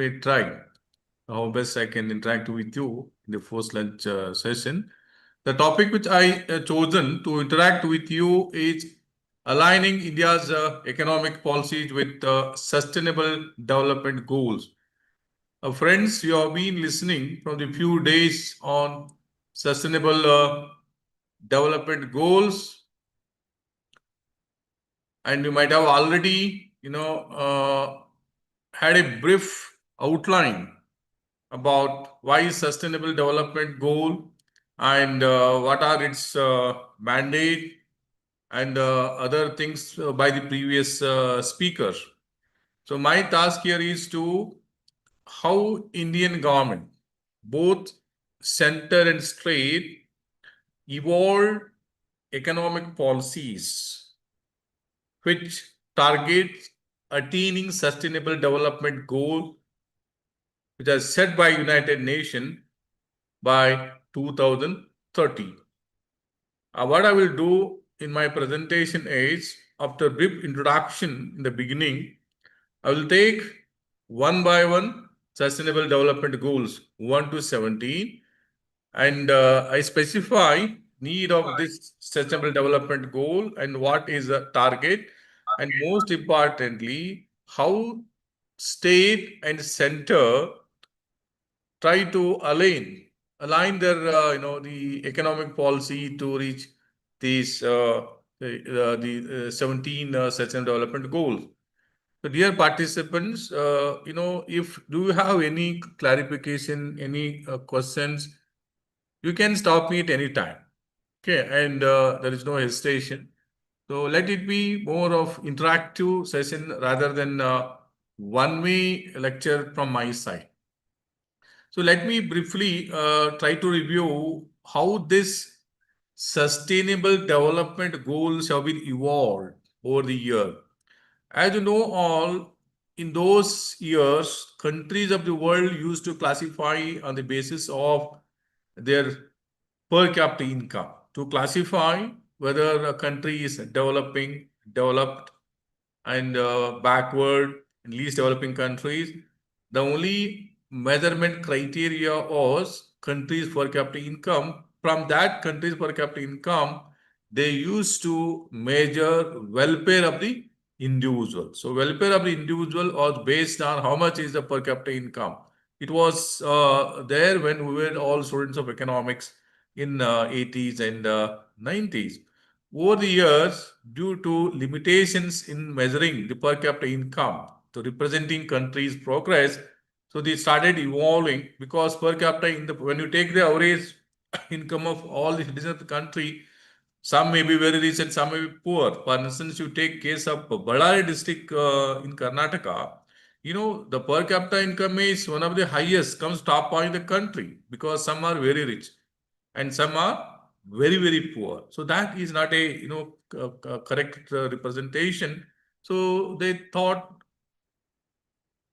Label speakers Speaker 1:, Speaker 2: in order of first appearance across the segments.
Speaker 1: We try how best I can interact with you in the first lunch session. The topic which I chosen to interact with you is aligning India's economic policies with sustainable development goals. Friends, you have been listening from the few days on sustainable development goals, and you might have already, had a brief outline about why is sustainable development goal and what are its mandate and other things by the previous speaker. So my task here is to how Indian government, both center and state, evolved economic policies which target attaining sustainable development goal which are set by United Nations by 2030. What I will do in my presentation is, after a brief introduction in the beginning, I will take one by one sustainable development goals 1 to 17, and I specify need of this sustainable development goal and what is the target, and most importantly, how state and center try to align their the economic policy to reach these the 17 sustainable development goals. So dear participants, if do you have any clarification, any questions, you can stop me at any time. Okay, and there is no hesitation. So let it be more of interactive session rather than one-way lecture from my side. So let me briefly try to review how this sustainable development goals have been evolved over the year. As you know all, in those years, countries of the world used to classify on the basis of their per capita income to classify whether a country is developing, developed, and backward in least developing countries. The only measurement criteria was countries per capita income. From that countries per capita income, they used to measure welfare of the individual. So welfare of the individual was based on how much is the per capita income. It was there when we were all students of economics in 80s and 90s. Over the years, due to limitations in measuring the per capita income to representing countries' progress, so they started evolving because per capita when you take the average income of all the citizens of the country, some may be very rich and some may be poor. For instance, you take case of Ballari district in Karnataka, the per capita income is one of the highest, comes top point in the country because some are very rich and some are very, very poor. So that is not a, correct representation. So they thought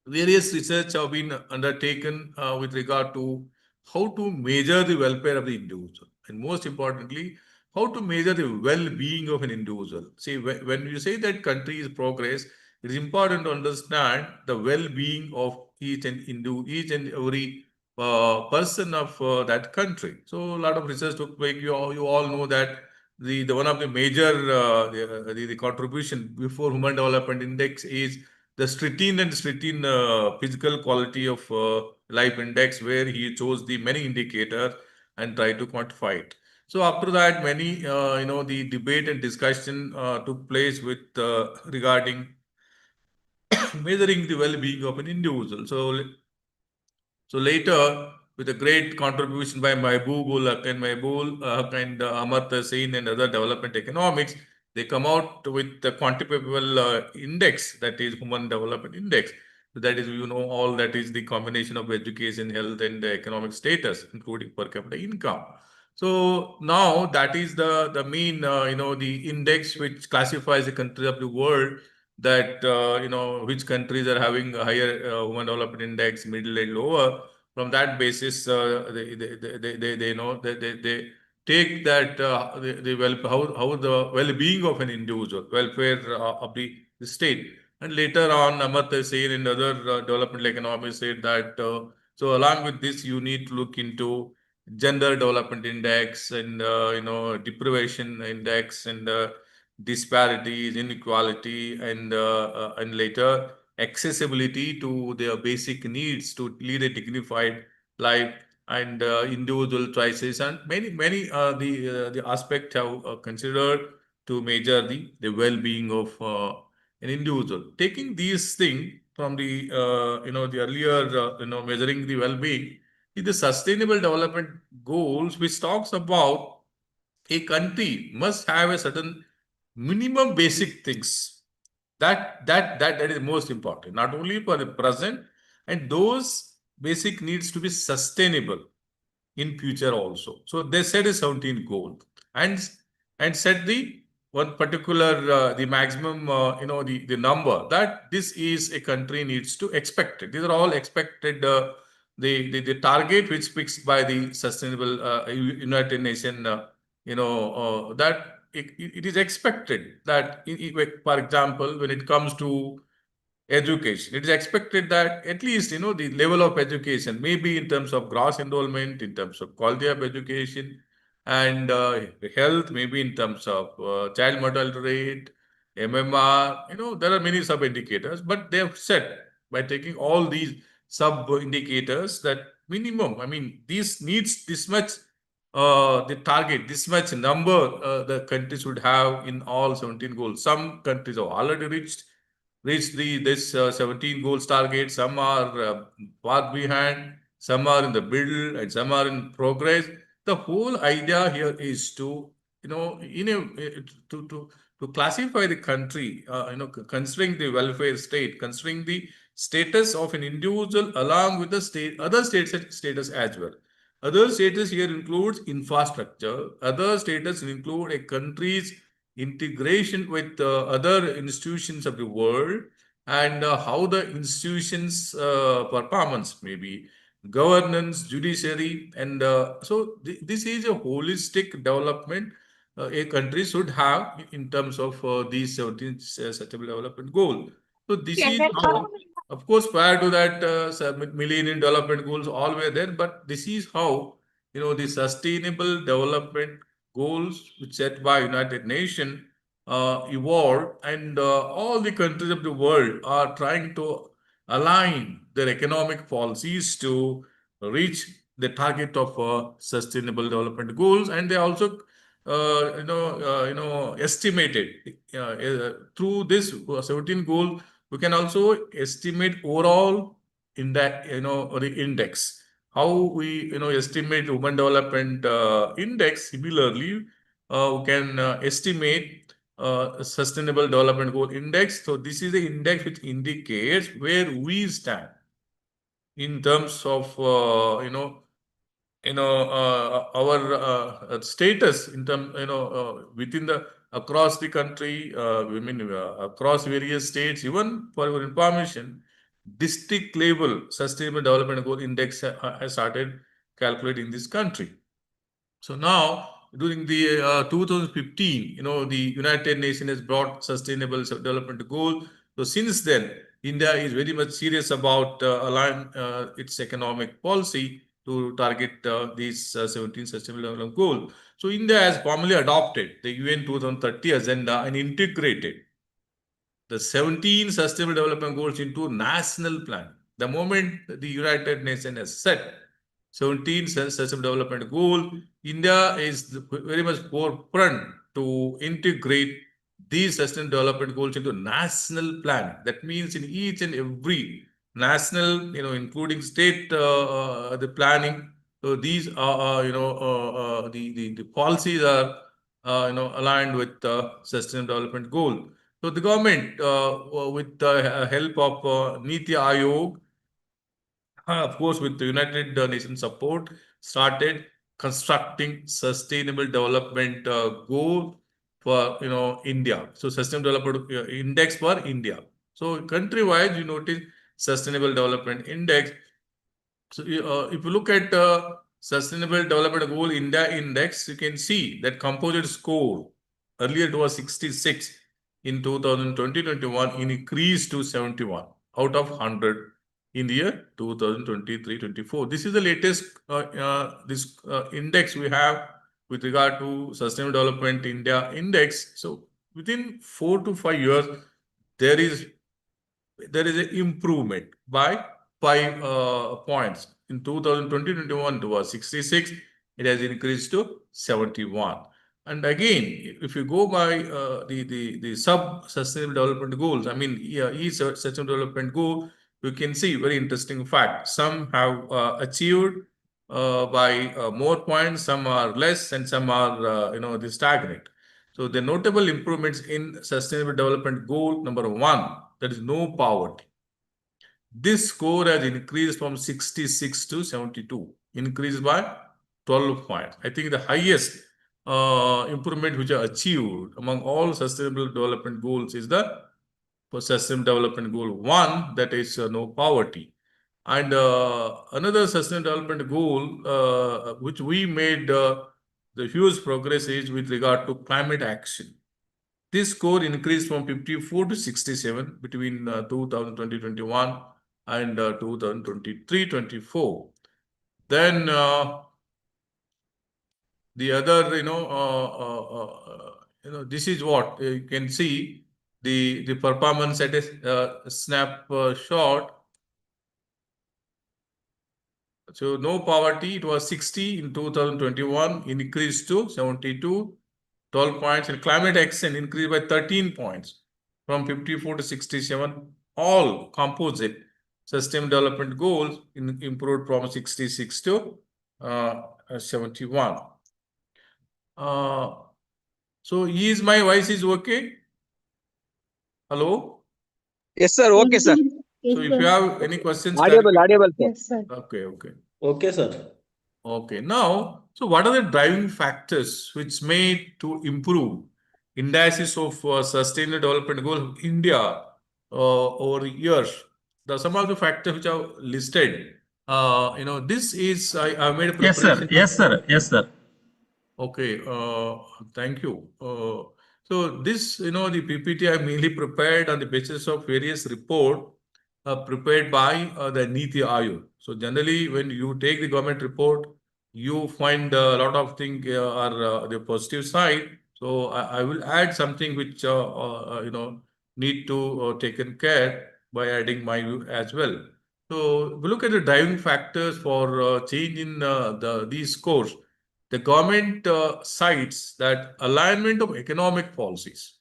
Speaker 1: various research have been undertaken with regard to how to measure the welfare of the individual, and most importantly, how to measure the well-being of an individual. See, when you say that country is progress, it is important to understand the well-being of each and every person of that country. So a lot of research took place. You all know that the one of the major the contribution before Human Development Index is the Stritin and Stritin physical quality of life index, where he chose the many indicators and tried to quantify it. So after that, many the debate and discussion took place with regarding measuring the well-being of an individual. So later, with a great contribution by Mahbubul Haq and Amartya Sen and other development economics, they come out with the quantifiable index, that is Human Development Index. So that is, all that is the combination of education, health, and economic status, including per capita income. So now that is the main, the index which classifies the countries of the world, that which countries are having a higher human development index, middle and lower. From that basis, they take that how the well-being of an individual, welfare of the state. And later on, Amartya Sen and other developmental economists said that so along with this, you need to look into gender development index and deprivation index and disparities, inequality, and later accessibility to their basic needs to lead a dignified life and individual choices and many the aspect have considered to measure the well-being of an individual. Taking these things from the the earlier measuring the well-being is the sustainable development goals, which talks about a country must have a certain minimum basic things that is most important, not only for the present, and those basic needs to be sustainable in future also. So they set a 17 goal and set the one particular the maximum the number that this is a country needs to expect it. These are all expected the target which fixed by the sustainable United Nations that it is expected that for example when it comes to education, it is expected that at least the level of education, maybe in terms of gross enrollment, in terms of quality of education, and health, maybe in terms of child mortality rate, MMR. There are many sub indicators, but they have said by taking all these sub indicators that minimum, I mean, these needs this much. The target, this much number the countries would have in all 17 goals. Some countries have already reach this 17 goals target. Some are far behind, some are in the middle, and some are in progress. The whole idea here is to in a to classify the country, considering the welfare state, considering the status of an individual along with the state, other states status as well. Other status here includes infrastructure. Other status include a country's integration with other institutions of the world and how the institutions performance maybe governance, judiciary, and this is a holistic development a country should have in terms of these 17 sustainable development goal. So this is how, of course, prior to that, Millennium Development Goals all were there, but this is how the sustainable development goals which set by United Nations evolved, and all the countries of the world are trying to align their economic policies to reach the target of sustainable development goals, and they also estimated through this 17 goal we can also estimate overall in that the index how we estimate human development index. Similarly we can estimate sustainable development goal index. So this is the index which indicates where we stand in terms of our status in term within the across the country. I mean across various states. Even for your information, district level sustainable development goal index has started calculating in this country. So now, during the 2015, the United Nations has brought sustainable development goal. So since then, India is very much serious about align its economic policy to target these 17 sustainable development goals. So India has formally adopted the UN 2030 agenda and integrated the 17 sustainable development goals into national plan. The moment the United Nations has set 17 sustainable development goal, India is very much forefront to integrate these sustainable development goals into national plan. That means in each and every national, including state, the planning. So these are, the policies are, aligned with sustainable development goal. So the government, with the help of Niti Aayog, of course, with the United Nations support, started constructing sustainable development goal for India. So sustainable development index for India. So country-wise, you notice sustainable development index. So if you look at sustainable development goal India index, you can see that composite score earlier it was 66. in 2020-21 increased to 71 out of 100 in the year 2023-24. This is the latest index we have with regard to Sustainable Development India Index. So within 4 to 5 years, there is an improvement by 5 points. In 2020-21, it was 66. It has increased to 71. And again, if you go by the sub-sustainable development goals, I mean, each sustainable development goal, you can see very interesting fact. Some have achieved by more points, some are less, and some are, the stagnant. So the notable improvements in sustainable development goal number 1, that is no poverty. This score has increased from 66 to 72, increased by 12 points. I think the highest improvement which are achieved among all sustainable development goals is the sustainable development goal 1, that is no poverty. And another sustainable development goal which we made the huge progress is with regard to climate action. This score increased from 54 to 67 between 2020-21 and 2023-24. Then the other, this is what you can see the performance at a snapshot. So no poverty, it was 60 in 2021, increased to 72, 12 points, and climate action increased by 13 points from 54 to 67. All composite sustainable development goals improved from 66 to 71. So is my voice is okay? Hello?
Speaker 2: Yes, sir. Okay, sir.
Speaker 1: So if you have any questions,
Speaker 2: Audible, sir.
Speaker 3: Yes, sir.
Speaker 1: Okay.
Speaker 4: Okay, sir.
Speaker 1: Okay. Now, so what are the driving factors which made to improve indices of sustainable development goals of India over the years? Some of the factors which are listed. This is I made a preparation.
Speaker 4: Yes, sir.
Speaker 1: Okay, thank you. So this, the PPT I mainly prepared on the basis of various report prepared by the Niti Aayog. So generally, when you take the government report, you find a lot of things are the positive side. So I will add something which need to taken care by adding my view as well. So if we look at the driving factors for change in these scores. The government cites that alignment of economic policies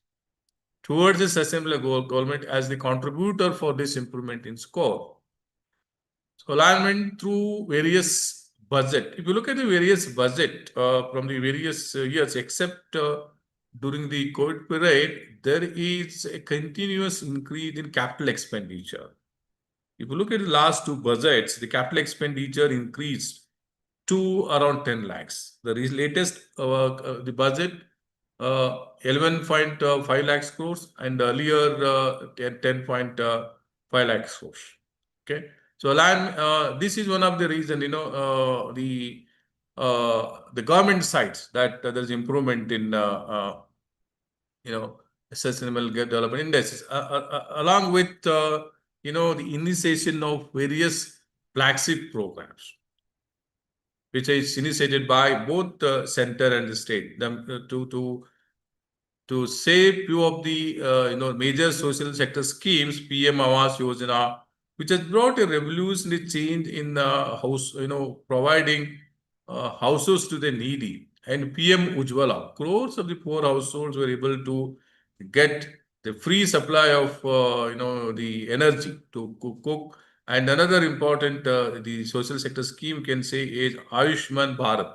Speaker 1: towards the sustainable government as the contributor for this improvement in score. So alignment through various budget. If you look at the various budget from the various years, except during the COVID period, there is a continuous increase in capital expenditure. If you look at the last 2 budgets, the capital expenditure increased to around 10 lakhs. The latest, the budget, 11.5 lakhs crores and earlier 10.5 lakhs crores. Okay. So this is one of the reason, the government cites that there's improvement in, sustainable development indices, along with, the initiation of various flagship programs, which is initiated by both the center and the state, to say few of the major social sector schemes, PM Awas Yojana, which has brought a revolutionary change in house, providing houses to the needy, and PM Ujjwala. Crores of the poor households were able to get the free supply of the energy to cook. And another important the social sector scheme can say is Ayushman Bharat,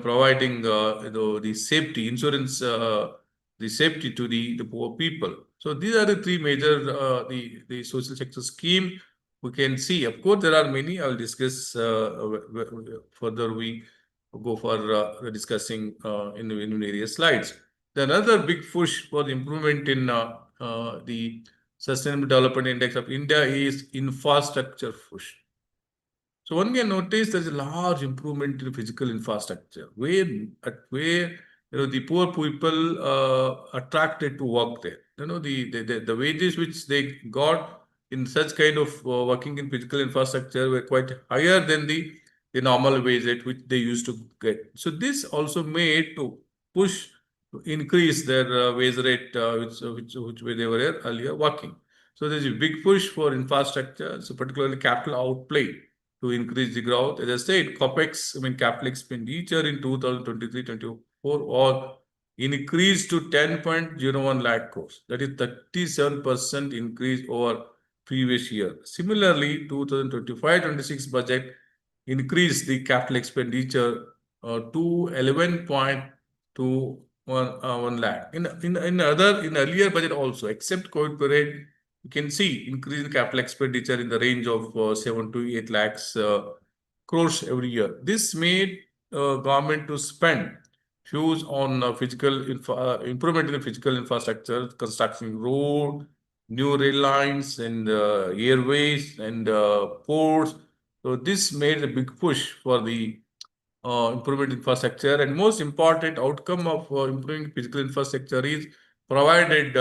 Speaker 1: providing the safety insurance, the safety to the poor people. So these are the 3 major the social sector scheme we can see. Of course, there are many. I will discuss further. We go for discussing in various slides. Then another big push for the improvement in the Sustainable Development Index of India is infrastructure push. So one can notice there's a large improvement in physical infrastructure, where the poor people attracted to work there. The wages which they got in such kind of working in physical infrastructure were quite higher than the normal wage rate which they used to get. So this also made to push to increase their wage rate which they were earlier working. So there's a big push for infrastructure, so particularly capital outlay to increase the growth. As I said, CapEx, capital expenditure in 2023-24 was increased to 10.01 lakh crores. That is 37% increase over previous year. Similarly, 2025-26 budget increased the capital expenditure to 11.21 lakh. In earlier budget also, except COVID period, you can see increase in capital expenditure in the range of 7 to 8 lakhs crores every year. This made government to spend huge on improvement in the physical infrastructure, constructing road, new rail lines, and airways and ports. So this made a big push for the improvement infrastructure, and most important outcome of improving physical infrastructure is provided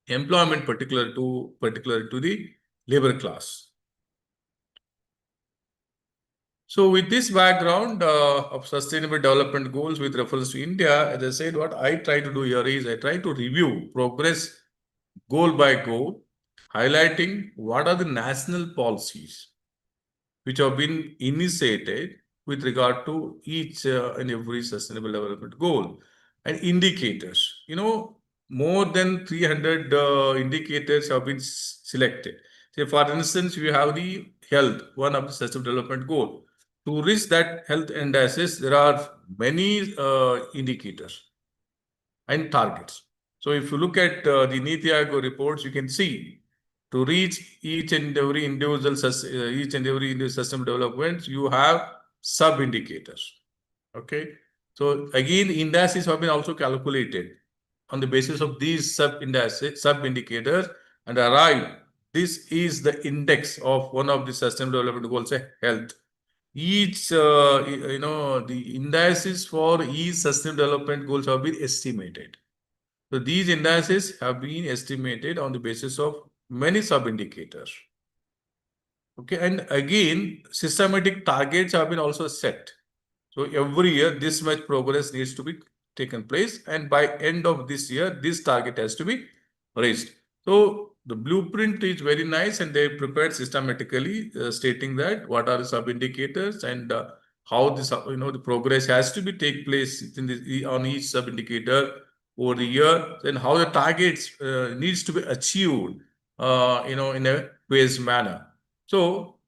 Speaker 1: employment particular to the labor class. So with this background of sustainable development goals with reference to India, as I said, what I try to do here is I try to review progress goal by goal, highlighting what are the national policies which have been initiated with regard to each and every sustainable development goal and indicators. More than 300 indicators have been selected. Say, for instance, we have the health, one of the sustainable development goal. To reach that health indices, there are many indicators and targets. So if you look at the Niti Aayog reports, you can see to reach each and every individual sustainable development, you have sub-indicators. Okay. So again, indices have been also calculated on the basis of these sub-indicators and arrive. This is the index of one of the sustainable development goals, health. Each, the indices for each sustainable development goals have been estimated. So these indices have been estimated on the basis of many sub-indicators. Okay, and again, systematic targets have been also set. So every year, this much progress needs to be taken place, and by end of this year, this target has to be raised. So the blueprint is very nice, and they prepared systematically, stating that what are the sub-indicators and how this, the progress has to be take place on each sub-indicator over the year, and how the targets needs to be achieved, in a phased manner. So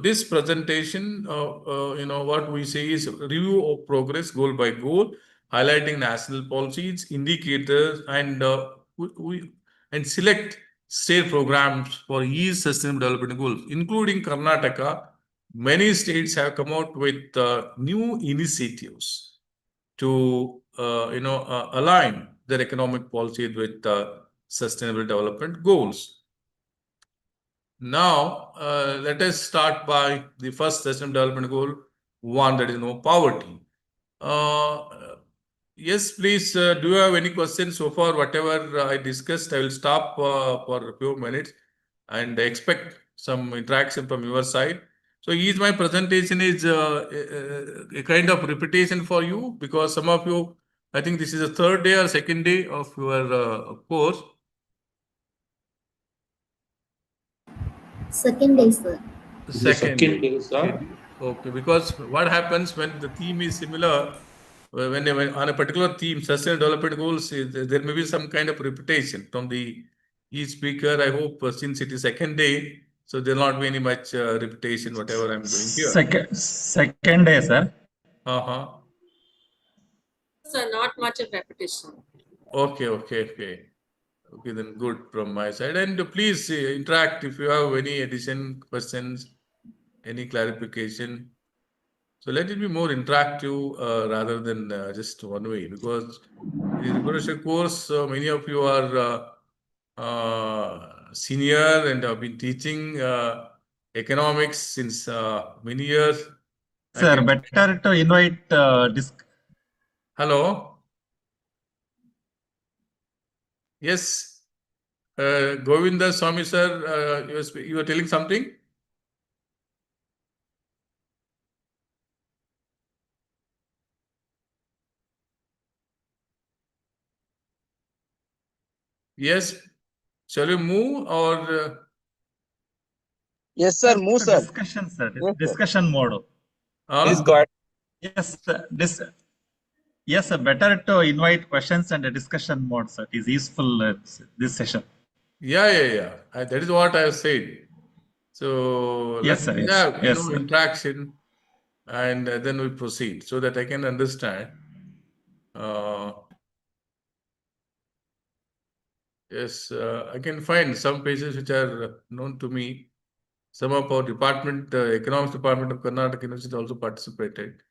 Speaker 1: this presentation, what we say is review of progress goal by goal, highlighting national policies, indicators, and and select state programs for each sustainable development goals, including Karnataka. Many states have come out with new initiatives to align their economic policies with sustainable development goals. Now, let us start by the first sustainable development goal, one, that is no poverty. Yes, please, do you have any questions so far? Whatever I discussed, I will stop for a few minutes and expect some interaction from your side. So, my presentation is a kind of repetition for you, because some of you, I think this is the third day or second day of your course.
Speaker 3: Second day, sir.
Speaker 1: Second day, sir. Okay, because what happens when the theme is similar, when on a particular theme, sustainable development goals, there may be some kind of repetition from each speaker. I hope since it is second day, so there will not be any much repetition, whatever I'm doing here.
Speaker 4: Second day, sir.
Speaker 5: Sir, not much of repetition.
Speaker 1: Okay, then good from my side. And please interact if you have any addition, questions, any clarification. So let it be more interactive rather than just one way, because the rigorous course, many of you are senior and have been teaching economics since many years.
Speaker 4: Sir, better to invite
Speaker 1: Hello. Yes. Govinda Swami sir, you were telling something? Yes. Shall we move or?
Speaker 2: Yes, sir. Move, sir.
Speaker 4: Discussion, sir.
Speaker 2: Yes, sir.
Speaker 4: Discussion mode.
Speaker 2: Please go ahead.
Speaker 4: Yes, sir. Yes, sir. Better to invite questions and a discussion mode, sir. It is useful this session.
Speaker 1: Yeah. That is what I have said. So
Speaker 4: Yes,
Speaker 1: let's
Speaker 4: sir. Yes.
Speaker 1: have
Speaker 4: Yes, sir.
Speaker 1: interaction, and then we proceed so that I can understand. Yes, I can find some places which are known to me. Some of our department, economics department of Karnataka University also participated.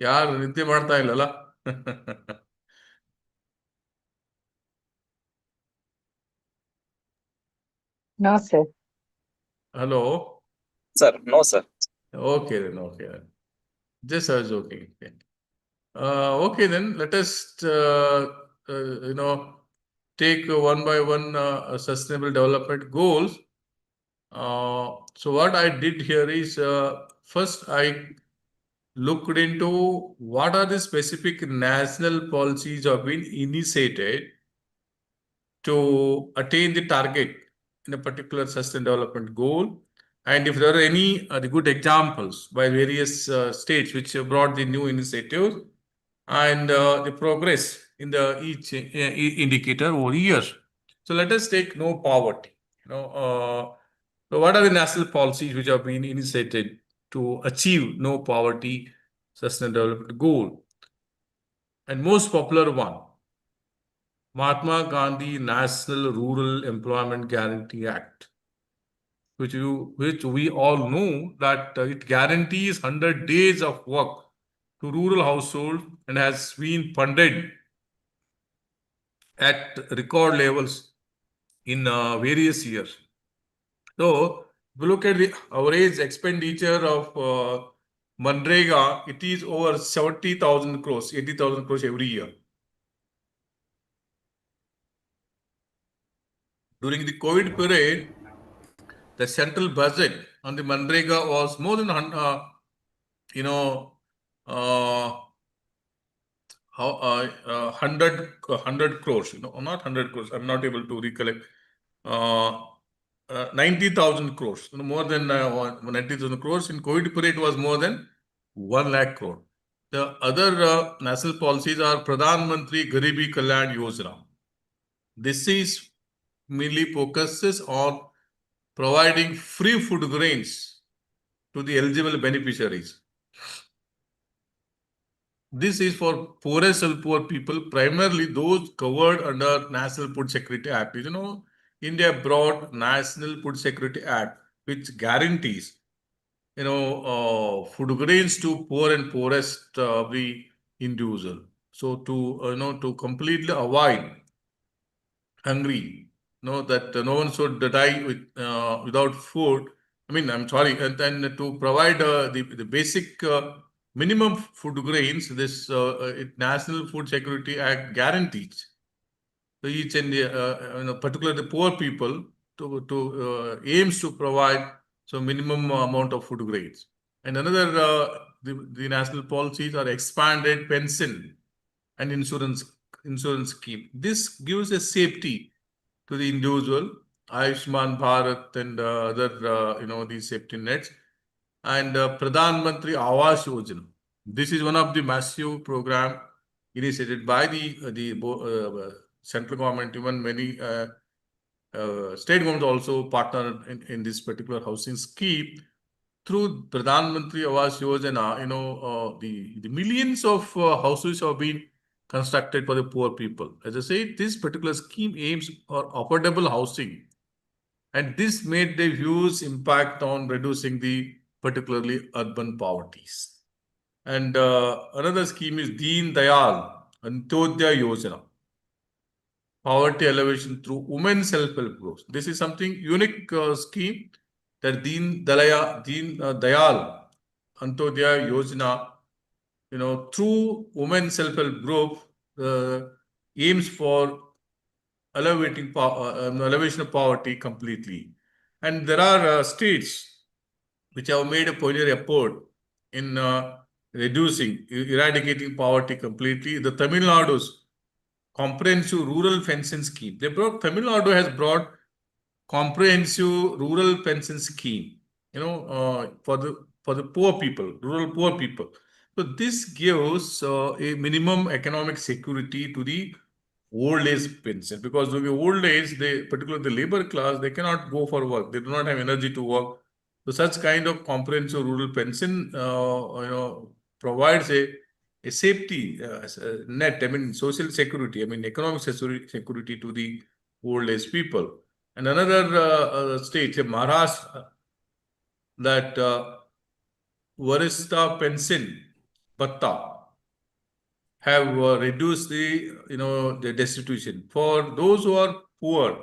Speaker 1: ಯಾರು ನಿದ್ದೆ ಮಾಡ್ತಾ ಇಲ್ಲಲ್ಲ?
Speaker 3: No, sir.
Speaker 1: Hello.
Speaker 2: Sir, no, sir.
Speaker 1: Okay then. Just I was joking. Okay then. Let us take one by one sustainable development goals. So what I did here is first I looked into what are the specific national policies have been initiated to attain the target in a particular sustainable development goal, and if there are any the good examples by various states which have brought the new initiatives and the progress in the each indicator over years. So let us take no poverty. So what are the national policies which have been initiated to achieve no poverty sustainable development goal? And most popular one, Mahatma Gandhi National Rural Employment Guarantee Act, which we all know that it guarantees 100 days of work to rural households and has been funded at record levels in various years. So, if you look at the average expenditure of Manrega, it is over 70,000 crores, 80,000 crores every year. During the COVID period, the central budget on the Manrega was more than 100 crores, not 100 crores. I'm not able to recollect. 90,000 crores, more than 90,000 crores. In COVID period, it was more than 1 lakh crore. The other national policies are Pradhan Mantri Garibi Kalyan Yojana. This is mainly focuses on providing free food grains to the eligible beneficiaries. This is for poorest of poor people, primarily those covered under National Food Security Act. India brought National Food Security Act, which guarantees, food grains to poor and poorest of the individual. So to completely avoid hungry, that no one should die without food. I'm sorry, and then to provide the basic minimum food grains, this National Food Security Act guarantees to each and particularly the poor people to aims to provide minimum amount of food grains. And another the national policies are expanded pension and insurance scheme. This gives a safety to the individual, Ayushman Bharat and other these safety nets, and Pradhan Mantri Awas Yojana. This is one of the massive program initiated by the central government. Even many state governments also partner in this particular housing scheme. Through Pradhan Mantri Awas Yojana, the millions of houses have been constructed for the poor people. As I say, this particular scheme aims for affordable housing, and this made a huge impact on reducing the particularly urban poverties. And another scheme is Deen Dayal Antyodaya Yojana, poverty elevation through women's self-help groups. This is something unique scheme that Dayal Antyodaya Yojana, through women self-help group, aims for elevation of poverty completely. And there are states which have made a pioneer effort in eradicating poverty completely. The Tamil Nadu's comprehensive rural pension scheme. Tamil Nadu has brought comprehensive rural pension scheme, for the poor people, rural poor people. So this gives a minimum economic security to the old age pension, because in the old age, particularly the labor class, they cannot go for work. They do not have energy to work. So such kind of comprehensive rural pension, provides a safety net. I mean, social security. I mean, economic security to the old age people. And another state, Maharashtra, that Varista pension bhatta have reduced the destitution for those who are poor,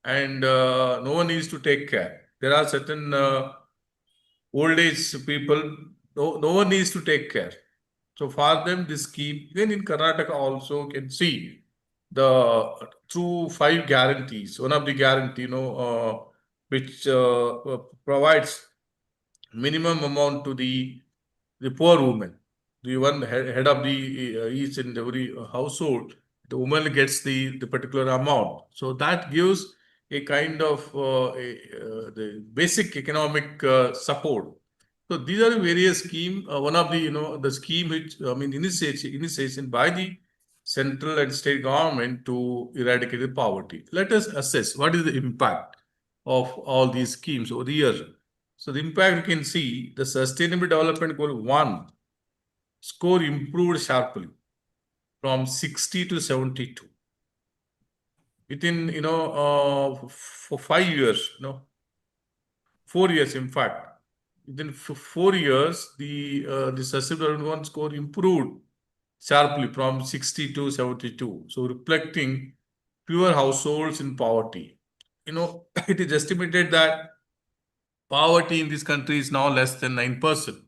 Speaker 1: and no one needs to take care. There are certain old age people, no one needs to take care. So for them, this scheme, even in Karnataka also can see through 5 guarantees. One of the guarantee, which provides minimum amount to the poor woman. The one head of the each and every household, the woman gets the particular amount. So that gives a kind of the basic economic support. So these are various schemes. One of the scheme which, initiation by the central and state government to eradicate the poverty. Let us assess what is the impact of all these schemes over the years. So the impact, you can see the Sustainable Development Goal 1 score improved sharply from 60 to 72. Within, for 5 years, 4 years, in fact, within 4 years, the Sustainable Development Goal score improved sharply from 60 to 72. So reflecting fewer households in poverty. It is estimated that poverty in this country is now less than 9%.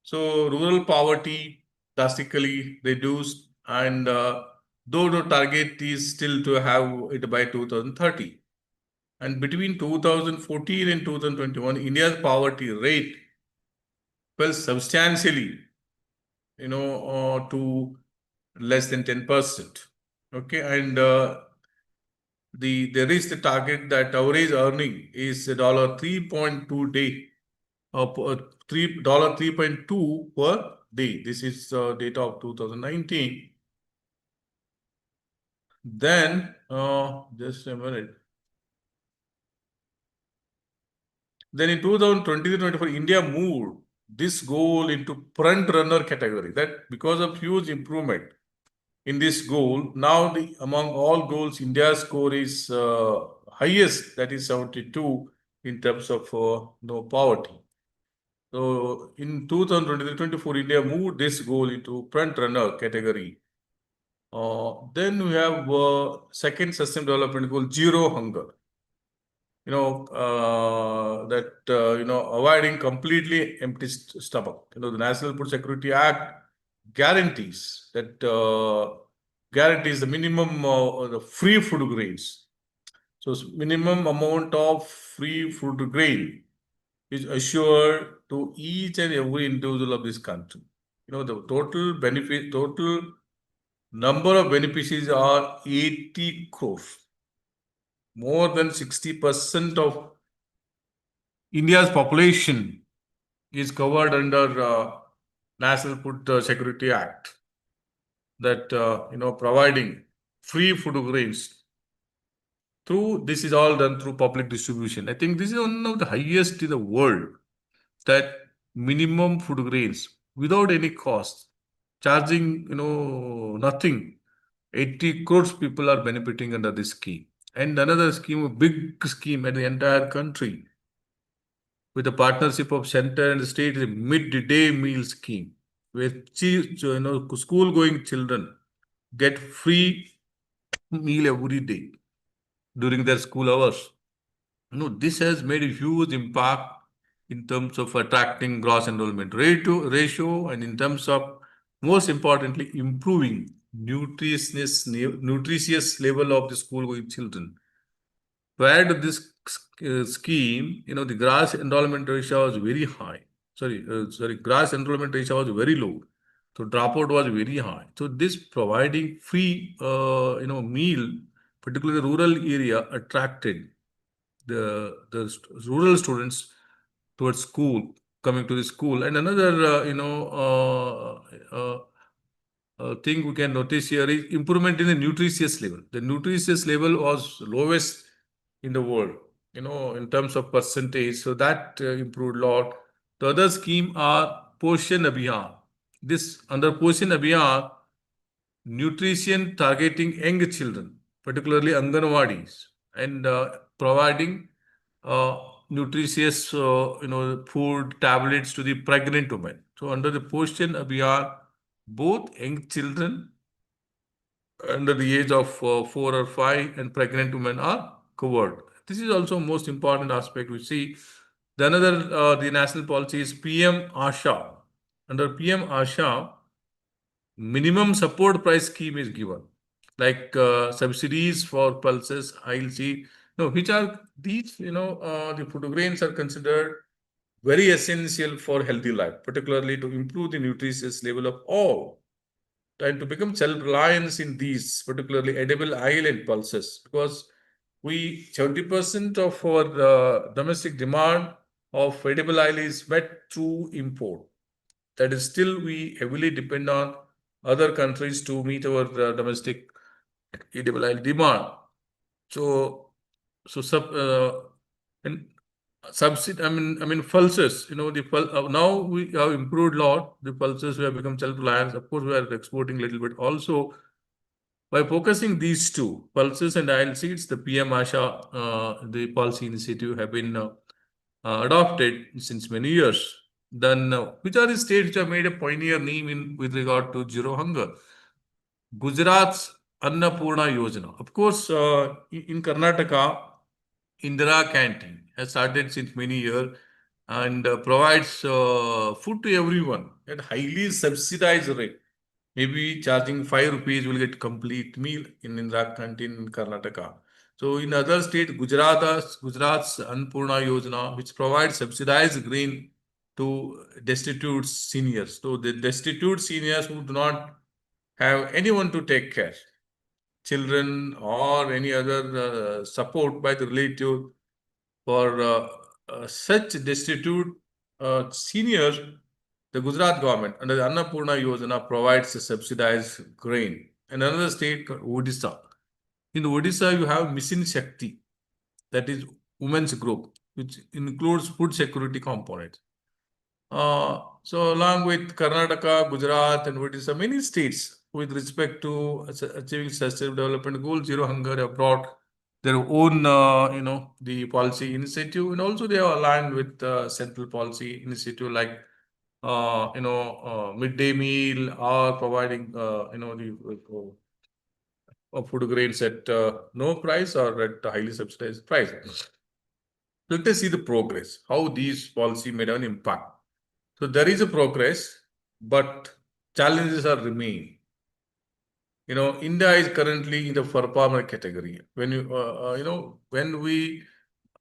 Speaker 1: So rural poverty drastically reduced, and though the target is still to have it by 2030. And between 2014 and 2021, India's poverty rate fell substantially, to less than 10%. Okay, and they reached the target that average earning is $3.2 day, $3.2 per day. This is data of 2019. Then, just a minute. Then in 2023-24, India moved this goal into front runner category. That because of huge improvement in this goal, now among all goals, India's score is highest, that is 72 in terms of no poverty. So in 2023-24, India moved this goal into front runner category. Then we have second sustainable development goal, zero hunger. Avoiding completely empty stomach. The National Food Security Act guarantees the minimum the free food grains. So minimum amount of free food grain is assured to each and every individual of this country. The total number of beneficiaries are 80 crores. More than 60% of India's population is covered under National Food Security Act, that providing free food grains. This is all done through public distribution. I think this is one of the highest in the world, that minimum food grains without any cost, charging nothing. 80 crores people are benefiting under this scheme. And another scheme, a big scheme in the entire country, with the partnership of center and state, is a midday meal scheme, where school-going children get free meal every day during their school hours. This has made a huge impact in terms of attracting gross enrollment ratio, and in terms of, most importantly, improving nutritious level of the school going children. Prior to this scheme, the gross enrollment ratio was very high. Gross enrollment ratio was very low. So dropout was very high. So this providing free, meal, particularly rural area, attracted the rural students towards school, coming to the school. And another, thing we can notice here is improvement in the nutritious level. The nutritious level was lowest in the world, in terms of percentage. So that improved a lot. The other scheme are Poshan Abhiyan. This under Poshan Abhiyan, nutrition targeting young children, particularly Anganwadis, and providing nutritious, food tablets to the pregnant women. So under the Poshan Abhiyan, both young children under the age of 4 or 5 and pregnant women are covered. This is also most important aspect we see. The national policy is PM Asha. Under PM Asha, minimum support price scheme is given, like subsidies for pulses, ILC. No, which are these? The food grains are considered very essential for healthy life, particularly to improve the nutritious level of all, and to become self-reliance in these, particularly edible oil and pulses, because 70% of our domestic demand of edible oil is met through import. That is, still we heavily depend on other countries to meet our domestic edible oil demand. So and subsidy. I mean pulses. Now we have improved a lot. The pulses we have become self-reliant. Of course, we are exporting a little bit also. By focusing these two, pulses and oil seeds, the PM Asha, the policy initiative, have been adopted since many years. Then, which are the states which have made a pioneer name with regard to zero hunger? Gujarat's Annapurna Yojana. Of course, in Karnataka, Indira Canteen has started since many years and provides food to everyone at highly subsidized rate. Maybe charging 5 rupees will get complete meal in Indira Canteen in Karnataka. So in other states, Gujarat's Annapurna Yojana, which provides subsidized grain to destitute seniors. So the destitute seniors who do not have anyone to take care, children or any other support by the relative, for such destitute seniors, the Gujarat government under the Annapurna Yojana provides a subsidized grain. And another state, Odisha. In Odisha, you have Mission Shakti, that is women's group, which includes food security components. So along with Karnataka, Gujarat, and Odisha, many states with respect to achieving sustainable development goals, zero hunger, have brought their own, the policy initiative, and also they are aligned with central policy initiative like, midday meal, or providing, the food grains at no price or at a highly subsidized price. Let us see the progress, how these policy made an impact. So there is a progress, but challenges are remain. India is currently in the performer category. When when we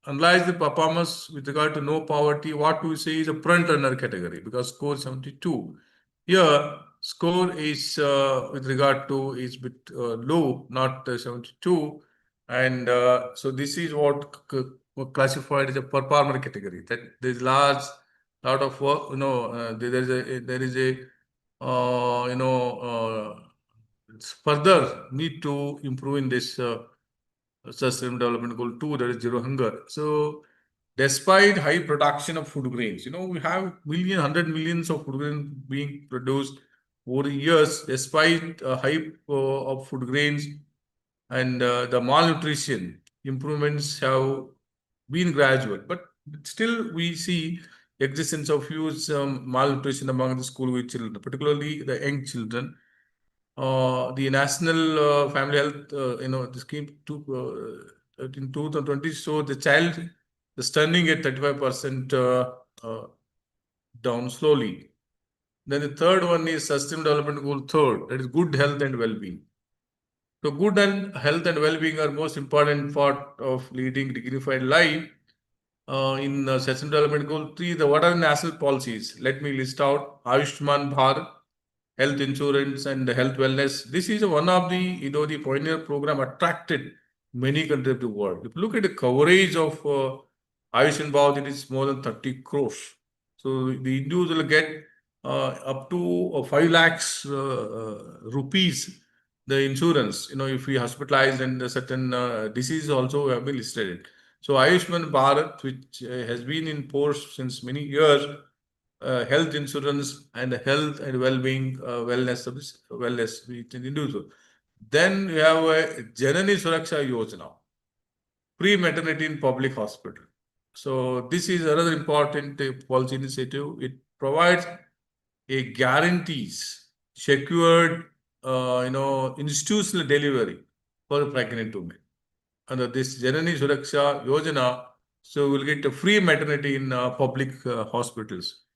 Speaker 1: analyze the performance with regard to no poverty, what we say is a front runner category, because score 72. Here, score is with regard to is bit low, not 72, and so this is what classified as a performer category. That there's lot of work. There is a further need to improve in this Sustainable Development Goal 2, that is zero hunger. So, despite high production of food grains, we have 100 millions of food grains being produced over the years, despite high of food grains, and the malnutrition improvements have been gradual, but still we see existence of huge malnutrition among the school-age children, particularly the young children. The National Family Health, the scheme in 2020 show the stunning at 35% down slowly. Then the third one is Sustainable Development Goal third, that is good health and well-being. So good health and well-being are most important part of leading dignified life. In Sustainable Development Goal 3, what are the national policies? Let me list out Ayushman Bharat, health insurance and health wellness. This is one of the, the pioneer program attracted many countries of the world. If you look at the coverage of Ayushman Bharat, it is more than 30 crores. So the individual get up to 5 lakhs rupees the insurance, if we hospitalized and a certain disease also have been listed. So Ayushman Bharat, which has been in force since many years, health insurance and health and well-being, wellness service, wellness with an individual. Then we have a Janani Suraksha Yojana, pre-maternity in public hospital. So this is another important policy initiative. It provides a guarantees secured, institutional delivery for pregnant women. Under this Janani Suraksha Yojana, so we'll get a free maternity in public hospitals.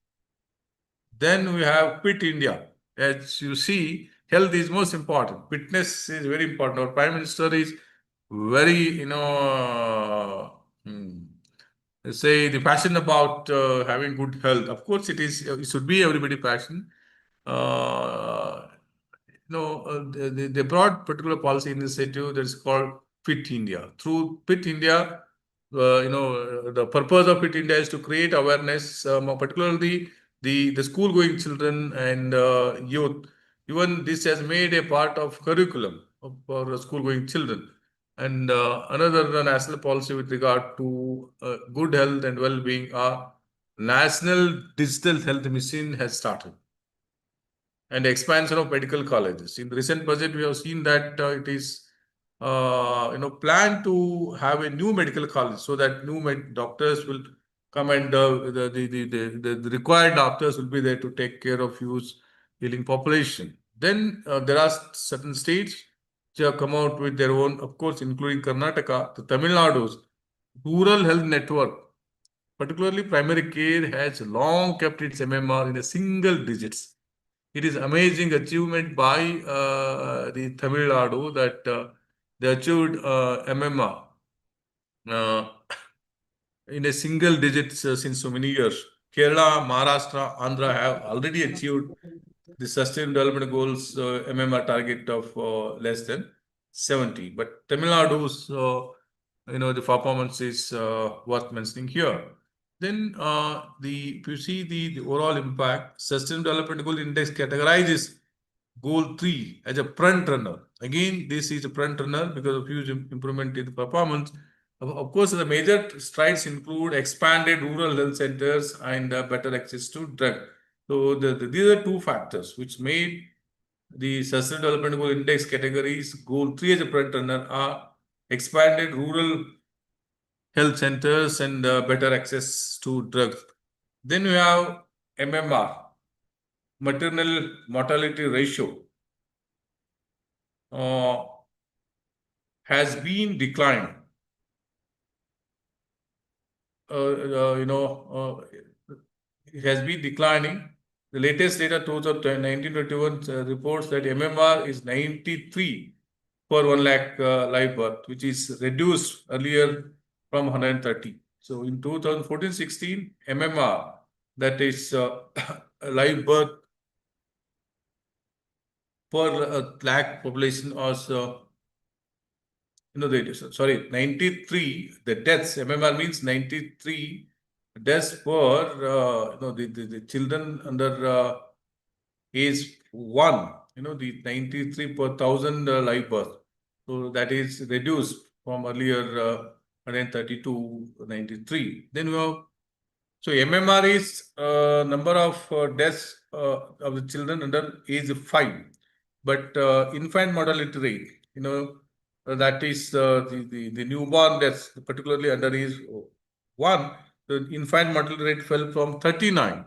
Speaker 1: Then we have Fit India. As you see, health is most important. Fitness is very important. Our Prime Minister is very, say the passion about having good health. Of course, it should be everybody passion. They brought particular policy initiative that is called Fit India. Through Fit India, the purpose of Fit India is to create awareness, particularly the school-going children and youth. Even this has made a part of curriculum for school-going children. And another national policy with regard to good health and well-being, National Digital Health Mission has started. And expansion of medical colleges. In the recent budget, we have seen that it is, planned to have a new medical college so that new doctors will come and the required doctors will be there to take care of huge healing population. Then there are certain states which have come out with their own, of course, including Karnataka, the Tamil Nadu's rural health network, particularly primary care, has long kept its MMR in a single digits. It is amazing achievement by the Tamil Nadu that they achieved MMR in a single digits since so many years. Kerala, Maharashtra, Andhra have already achieved the Sustainable Development Goals MMR target of less than 70. But Tamil Nadu's, the performance is worth mentioning here. Then if you see the overall impact, Sustainable Development Goal Index categorizes Goal 3 as a front runner. Again, this is a front runner because of huge improvement in the performance. Of course, the major strides include expanded rural health centers and better access to drug. So these are two factors which made the Sustainable Development Goal Index categories Goal 3 as a front runner are expanded rural health centers and better access to drugs. Then we have MMR, maternal mortality ratio, has been declined. It has been declining. The latest data 2019-21 reports that MMR is 93 per 1 lakh live birth, which is reduced earlier from 130. So in 2014-16, MMR, that is live birth per lakh population was, 93, the deaths, MMR means 93 deaths per, the children under age 1, the 93 per 1,000 live birth. So that is reduced from earlier 130 to 93. Then we have, so MMR is number of deaths of the children under age 5. But infant mortality rate, that is the newborn deaths, particularly under age 1, the infant mortality rate fell from 39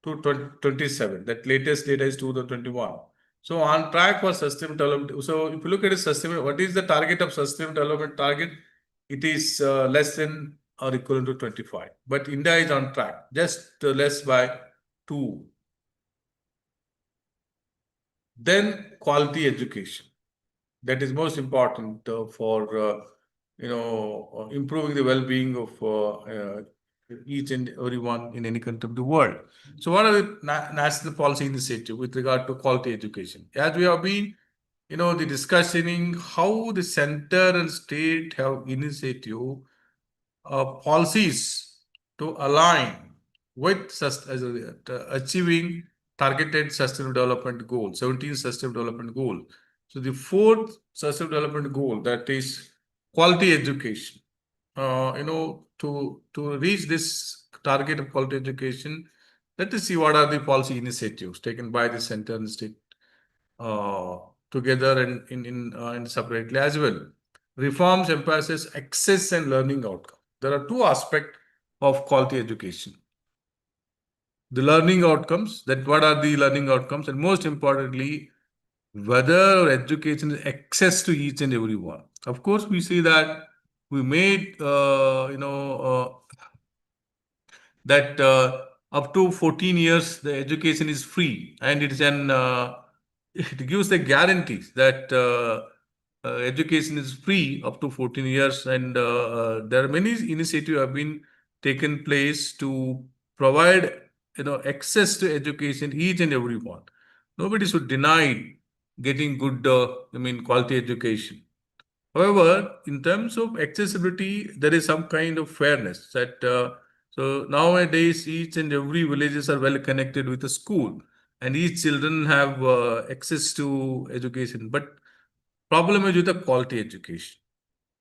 Speaker 1: to 27. That latest data is 2021. So on track for sustainable development. So if you look at a sustainable, what is the target of sustainable development target? It is less than are equivalent to 25. But India is on track, just less by 2. Then quality education. That is most important for improving the well-being of each and everyone in any country of the world. So what are the national policy initiatives with regard to quality education? As we have been, the discussing how the center and state have initiative policies to align with achieving targeted sustainable development goal, 17 sustainable development goal. So the 4th sustainable development goal, that is quality education. To reach this target of quality education, let us see what are the policy initiatives taken by the center and state together and in separately as well. Reforms emphasizes access and learning outcome. There are 2 aspects of quality education. The learning outcomes, that what are the learning outcomes, and most importantly, whether education is access to each and everyone. Of course, we see that we made, that up to 14 years, the education is free, and it is it gives the guarantees that education is free up to 14 years, and there are many initiatives have been taken place to provide access to education each and everyone. Nobody should deny getting good quality education. However, in terms of accessibility, there is some kind of fairness that so nowadays each and every villages are well connected with a school, and each children have access to education. But problem is with the quality education.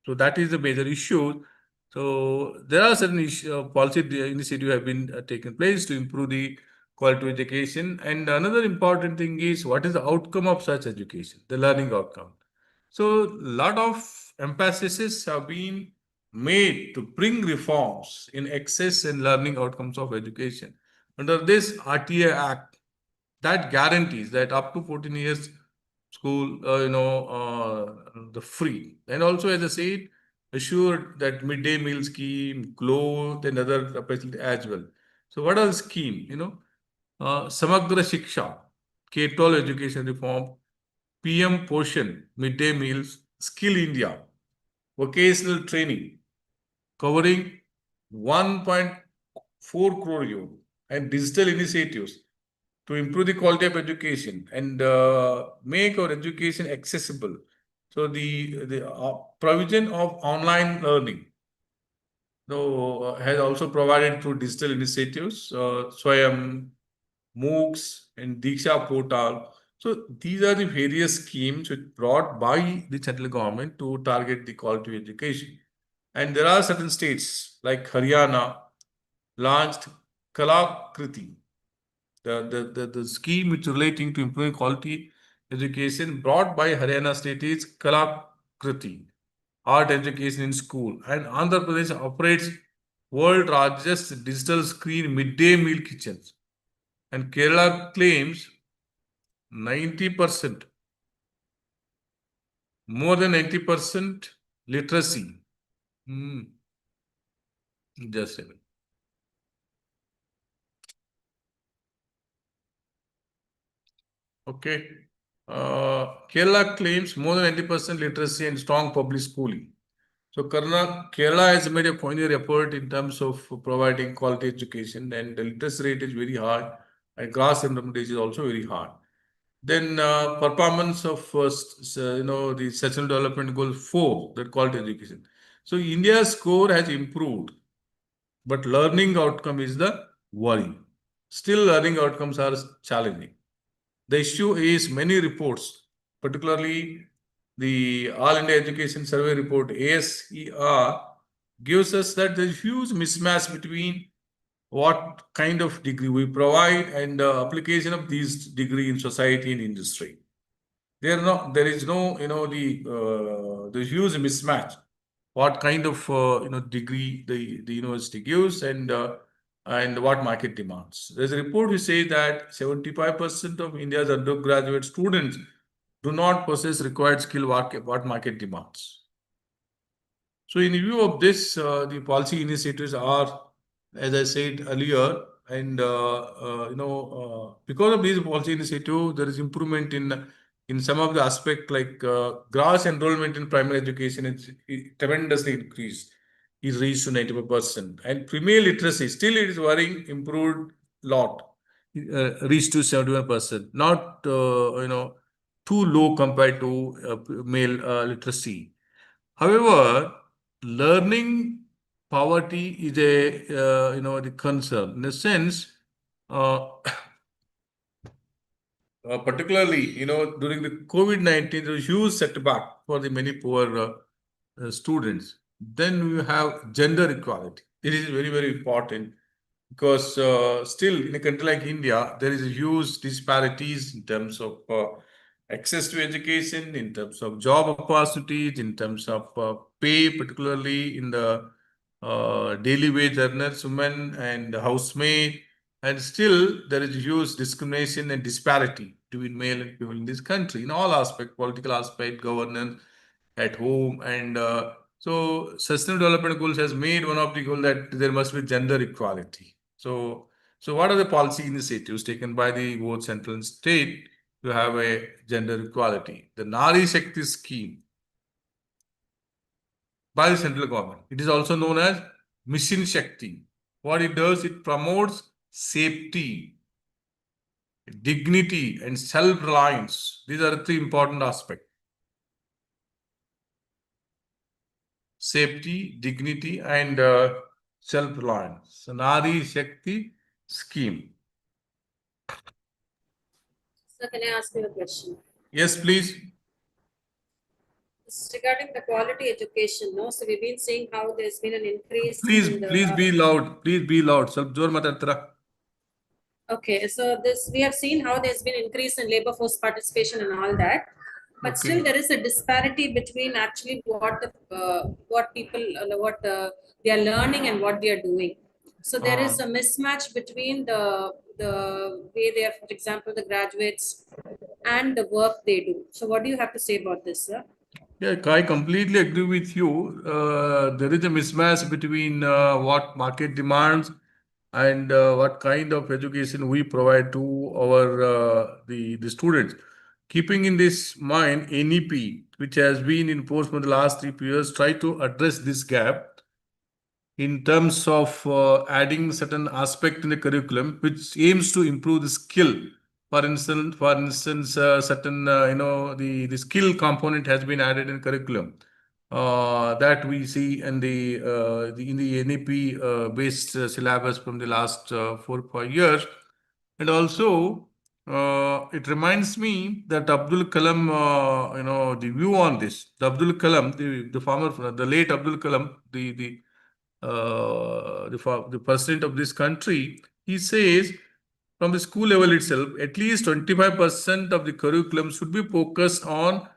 Speaker 1: So that is the major issue. So there are certain policy initiatives have been taken place to improve the quality of education. And another important thing is what is the outcome of such education, the learning outcome. So a lot of emphasis have been made to bring reforms in access and learning outcomes of education. Under this RTA Act, that guarantees that up to 14 years school, the free. And also, as I said, assured that midday meal scheme, clothes, and other facilities as well. So what are the scheme? Samagra Shiksha, K-12 education reform, PM Poshan, midday meals, Skill India, vocational training, covering 1.4 crore youth, and digital initiatives to improve the quality of education and make our education accessible. So the provision of online learning has also provided through digital initiatives, Swayam, MOOCs, and Diksha portal. So these are the various schemes which brought by the central government to target the quality of education. And there are certain states like Haryana launched Kalakriti, the scheme which relating to improving quality education brought by Haryana state is Kalakriti, art education in school. And Andhra Pradesh operates world largest digital screen midday meal kitchens. And Kerala claims 90%, more than 90% literacy. Just a minute. Okay. Kerala claims more than 90% literacy and strong public schooling. So Kerala has made a pioneer effort in terms of providing quality education, and the literacy rate is very high, and gross enrollment is also very high. Then performance of the Sustainable Development Goal 4, that quality education. So India's score has improved, but learning outcome is the worry. Still, learning outcomes are challenging. The issue is many reports, particularly the All India Education Survey report, ASER, gives us that there is huge mismatch between what kind of degree we provide and the application of these degree in society and industry. There is no, the huge mismatch. What kind of degree the university gives and what market demands. There's a report which says that 75% of India's undergraduate students do not possess required skill what market demands. So in view of this, the policy initiatives are, as I said earlier, and because of these policy initiatives, there is improvement in some of the aspect like gross enrollment in primary education is tremendously increased. Is reached to 95%, and female literacy still it is worrying improved lot, reached to 71%. Not too low compared to male literacy. However, learning poverty is a the concern in a sense. Uh, Particularly, during the COVID-19, there was huge setback for the many poor students. Then we have gender equality. It is very, very important because still in a country like India, there is a huge disparities in terms of access to education, in terms of job opportunities, in terms of pay, particularly in the daily wage earners, women and housemaid. And still, there is huge discrimination and disparity between male and female in this country in all aspects, political aspect, governance, at home, and so Sustainable Development Goals has made one of the goal that there must be gender equality. So what are the policy initiatives taken by the both central and state to have a gender equality? The Nari Shakti scheme by the central government. It is also known as Mission Shakti. What it does, it promotes safety, dignity, and self-reliance. These are the three important aspects. Safety, dignity, and self-reliance. So, Nari Shakti scheme.
Speaker 5: So can I ask you a question?
Speaker 1: Yes, please.
Speaker 5: This is regarding the quality education, no? So we've been seeing how there's been an increase
Speaker 1: Please,
Speaker 5: in the
Speaker 1: please be loud. Please be loud. Sab jor matatra.
Speaker 5: Okay, so this we have seen how there's been increase in labor force participation and all that, but
Speaker 1: Okay.
Speaker 5: still there is a disparity between actually what people what they are learning and what they are doing. So there is a mismatch between the way they are, for example, the graduates and the work they do. So what do you have to say about this, sir?
Speaker 1: Yeah, I completely agree with you. There is a mismatch between what market demands and what kind of education we provide to our the students. Keeping in this mind, NEP, which has been in force for the last 3 years, try to address this gap in terms of adding certain aspect in the curriculum which aims to improve the skill. For instance, certain the skill component has been added in curriculum that we see in the NEP based syllabus from the last 4 or 5 years. And also, it reminds me that Abdul Kalam, the view on this. The Abdul Kalam, the former, the late Abdul Kalam, the president of this country, he says from the school level itself, at least 25% of the curriculum should be focused on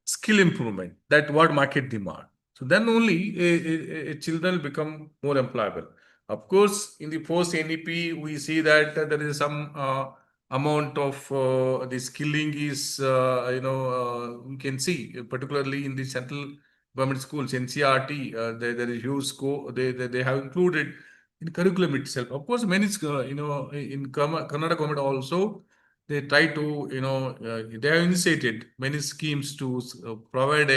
Speaker 1: skill improvement. That what market demand. So then only a children become more employable. Of course, in the post NEP, we see that there is some amount of the skilling is, we can see, particularly in the central government schools, NCRT, there is huge scope. They have included in curriculum itself. Of course, many, in Karnataka government also, they try to, they have initiated many schemes to provide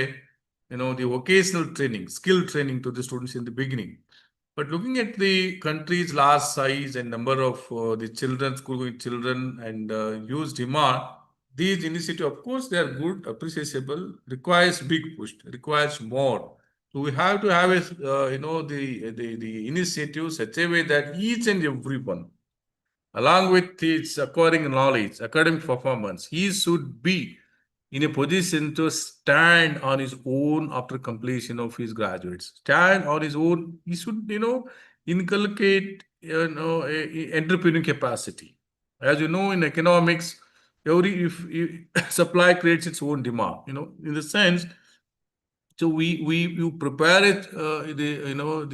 Speaker 1: the vocational training, skill training to the students in the beginning. But looking at the country's large size and number of the children, school-going children, and huge demand, these initiatives, of course, they are good, appreciable, requires big push, requires more. So we have to have the initiative such a way that each and everyone, along with his acquiring knowledge, academic performance, he should be in a position to stand on his own after completion of his graduates. Stand on his own. He should, inculcate, entrepreneurial capacity. As you know, in economics, if supply creates its own demand. In the sense, so we prepare it,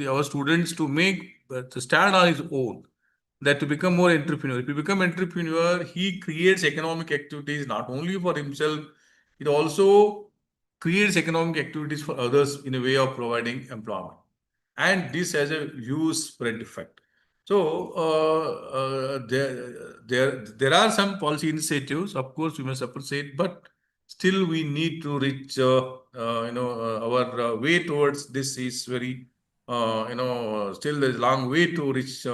Speaker 1: our students to to stand on his own, that to become more entrepreneur. If you become entrepreneur, he creates economic activities not only for himself, it also creates economic activities for others in a way of providing employment. And this has a huge spread effect. So there are some policy initiatives, of course, we must appreciate, but still we need to reach, our way towards this is very, still there's a long way to reach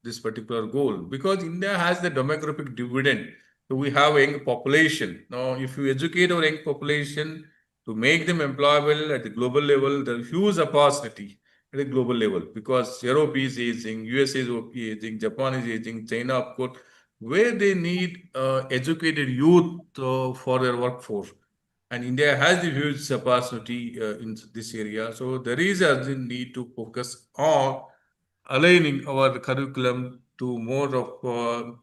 Speaker 1: this particular goal, because India has the demographic dividend. So we have a young population. Now, if you educate our young population to make them employable at the global level, there is huge opportunity at a global level, because Europe is aging, USA is aging, Japan is aging, China, of course, where they need educated youth for their workforce. And India has the huge opportunity in this area. So there is a urgent need to focus on aligning our curriculum to more of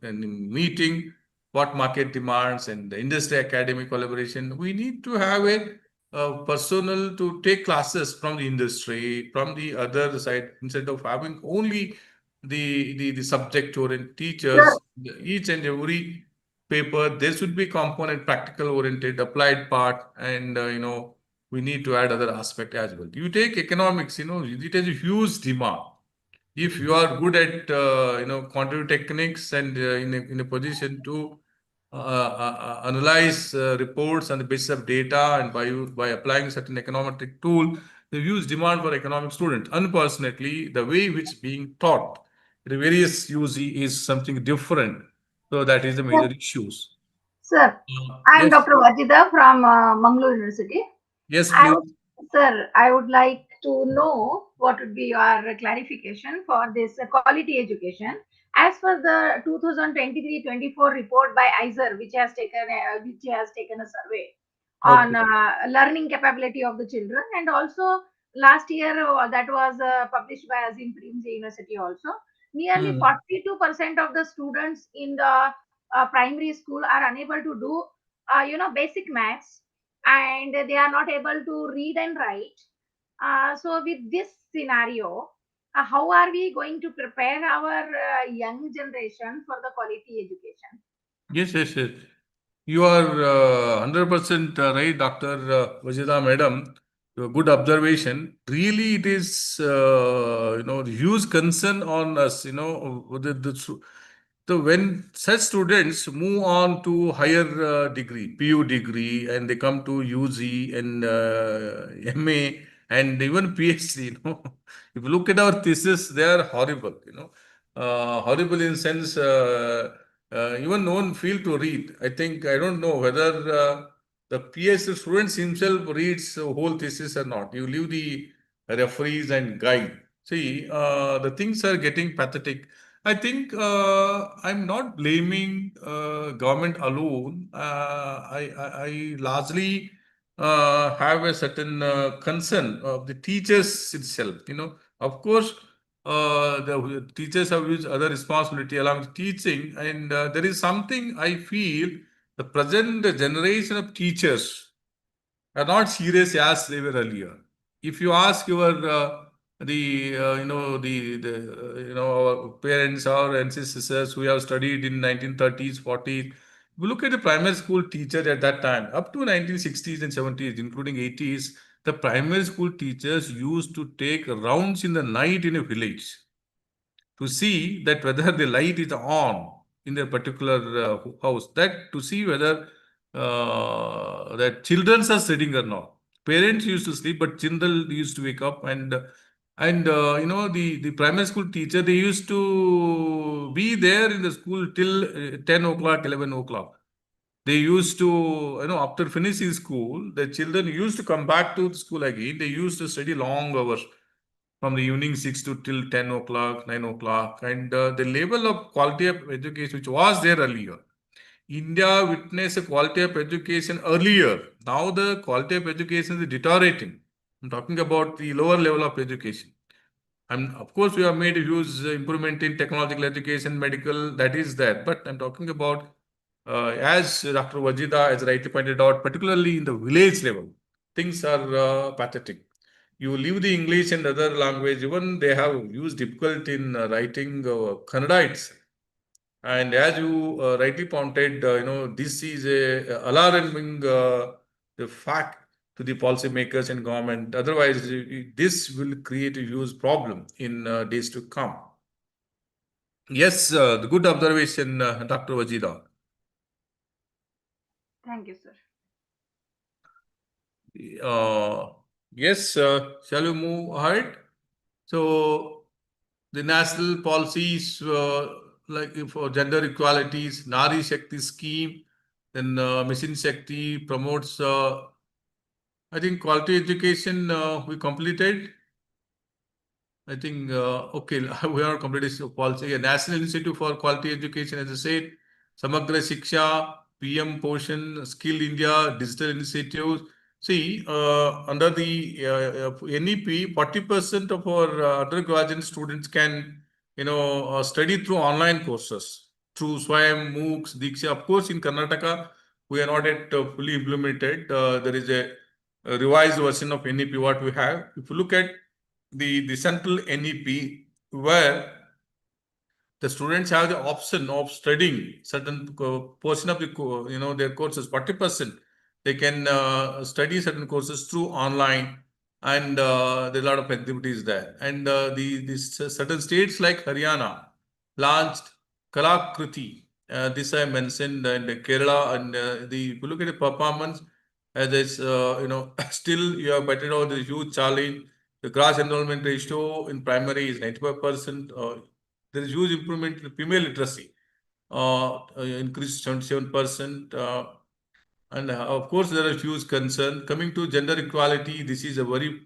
Speaker 1: meeting what market demands and the industry academic collaboration. We need to have a personnel to take classes from the industry, from the other side, instead of having only the subject oriented teachers. Each and every paper, there should be component practical oriented, applied part, and we need to add other aspect as well. You take economics, it has a huge demand. If you are good at quantitative techniques and in a position to analyze reports on the basis of data, and by applying certain econometric tool, the huge demand for economic students. Unfortunately, the way which being taught the various UG is something different. So that is the major issues.
Speaker 3: Sir, I am
Speaker 1: Yes,
Speaker 3: Dr. Vajida from Mangalore University.
Speaker 1: yes,
Speaker 3: I
Speaker 1: please.
Speaker 3: would, sir, I would like to know what would be your clarification for this quality education. As per the 2023-24 report by ISER, which has taken a survey on
Speaker 1: Okay.
Speaker 3: learning capability of the children, and also last year that was published by Azim Premji University also. Nearly
Speaker 1: Hmm.
Speaker 3: 42% of the students in the primary school are unable to do, basic maths, and they are not able to read and write. So with this scenario, how are we going to prepare our young generation for the quality education?
Speaker 1: Yes, yes, yes. You are 100% right, Dr. Vajida Madam. Your good observation. Really, it is huge concern on us. So when such students move on to higher degree, PU degree, and they come to UG and MA and even PhD, if you look at our thesis, they are horrible. Horrible in sense. Even no one feel to read. I don't know whether the PhD students himself reads the whole thesis or not. You leave the referees and guide. See, the things are getting pathetic. I think I'm not blaming government alone. I largely have a certain concern of the teachers itself. Of course, the teachers have used other responsibility along with teaching, and there is something I feel the present generation of teachers are not serious as they were earlier. If you ask your our parents or ancestors who have studied in 1930s, 40s, we look at the primary school teacher at that time, up to 1960s and 70s, including 80s, the primary school teachers used to take rounds in the night in a village to see that whether the light is on in a particular house, that to see whether that children are sleeping or not. Parents used to sleep, but children used to wake up, and the primary school teacher, they used to be there in the school till 10 o'clock, 11 o'clock. They used to, after finishing school, the children used to come back to the school again. They used to study long hours from the evening 6 to till 10 o'clock, 9 o'clock. And the level of quality of education, which was there earlier, India witnessed a quality of education earlier. Now the quality of education is deteriorating. I'm talking about the lower level of education. And of course, we have made a huge improvement in technological education, medical, that is there. But I'm talking about, as Dr. Vajida has rightly pointed out, particularly in the village level, things are pathetic. You leave the English and other language, even they have used difficult in writing Kannada itself. And as you rightly pointed, this is a alarming the fact to the policymakers and government. Otherwise, this will create a huge problem in days to come. Yes, the good observation, Dr. Wajida.
Speaker 3: Thank you, sir.
Speaker 1: Yes, shall we move ahead? So, the national policies like for gender equalities, Nari Shakti scheme, then Mission Shakti promotes, I think, quality education we completed. I think, okay, we are completed policy. A National Institute for Quality Education, as I said, Samagra Shiksha, PM Poshan, Skill India, digital initiatives. See, under the NEP, 40% of our undergraduate students can, study through online courses, through Swayam, MOOCs, Diksha. Of course, in Karnataka, we are not yet fully implemented. There is a revised version of NEP what we have. If you look at the central NEP, where the students have the option of studying certain portion of the their courses, 40%. They can study certain courses through online, and there are a lot of activities there. And the certain states like Haryana launched Kalakriti. This I mentioned, and Kerala, and if you look at the performance, as is, still you have better out the huge challenge. The gross enrollment ratio in primary is 95%. There is huge improvement in female literacy, increased 77%. And of course, there is huge concern. Coming to gender equality, this is a very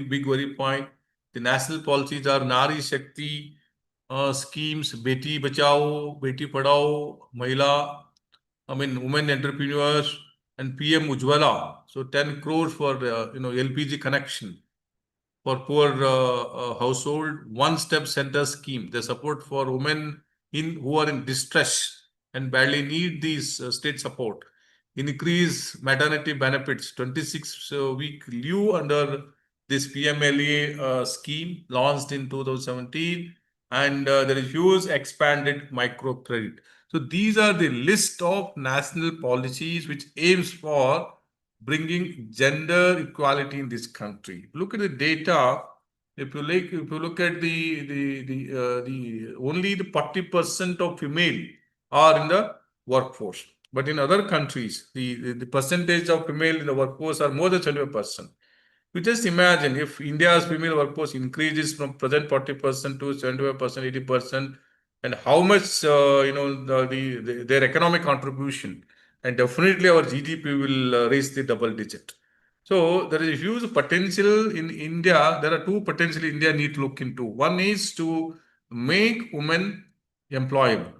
Speaker 1: big worry point. The national policies are Nari Shakti schemes, Beti Bachao, Beti Padhao, Mahila, women entrepreneurs, and PM Ujjwala. So 10 crores for LPG connection for poor household, one-step center scheme. The support for women who are in distress and badly need these state support. Increase maternity benefits, 26-week leave under this PMLA scheme launched in 2017, and there is huge expanded microcredit. So these are the list of national policies which aims for bringing gender equality in this country. Look at the data. If you look at the only the 40% of female are in the workforce, but in other countries, the percentage of female in the workforce are more than 75%. You just imagine if India's female workforce increases from present 40% to 75%, 80%, and how much their economic contribution, and definitely our GDP will reach the double digit. So there is a huge potential in India. There are two potential India need to look into. One is to make women employable.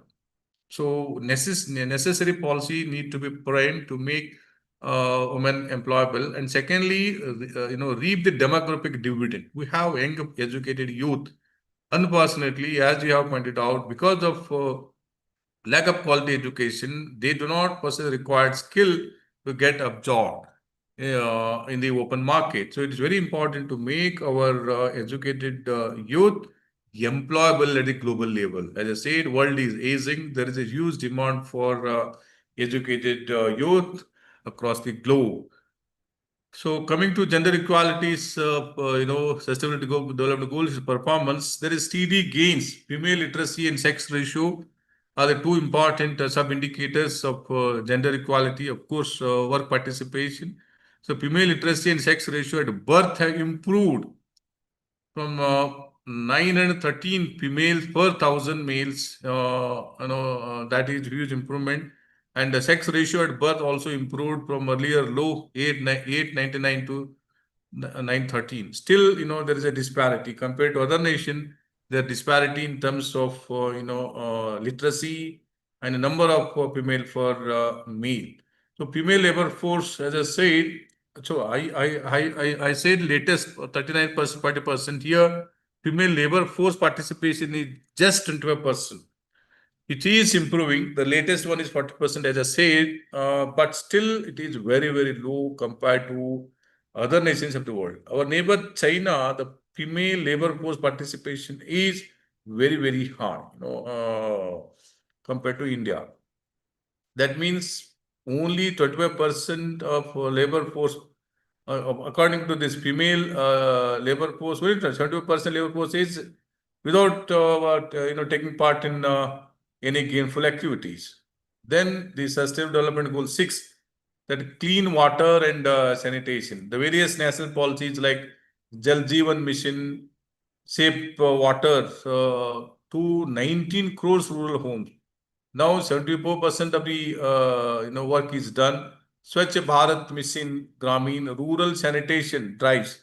Speaker 1: So necessary policy need to be framed to make women employable, and secondly, reap the demographic dividend. We have young educated youth. Unfortunately, as you have pointed out, because of lack of quality education, they do not possess the required skill to get absorbed in the open market. So it is very important to make our educated youth employable at the global level. As I said, world is aging. There is a huge demand for educated youth across the globe. So coming to gender equalities, sustainability development goals performance, there is steady gains. Female literacy and sex ratio are the two important sub-indicators of gender equality. Of course, work participation. So female literacy and sex ratio at birth have improved from 913 females per 1,000 males. That is huge improvement. And the sex ratio at birth also improved from earlier low 899 to 913. Still, there is a disparity compared to other nations. There disparity in terms of literacy and the number of female for male. So female labor force, as I said, so I said latest 39%, 40% here. Female labor force participation is just 25%. It is improving. The latest one is 40%, as I said, but still it is very, very low compared to other nations of the world. Our neighbor China, the female labor force participation is very, very high, compared to India. That means only 25% of labor force according to this female labor force, 72% labor force is without taking part in any gainful activities. Then the Sustainable Development Goal 6, that clean water and sanitation. The various national policies like Jal Jeevan Mission, Safe Water to 19 crores rural homes. Now 74% of the work is done. Swachh Bharat Mission Gramin rural sanitation drives,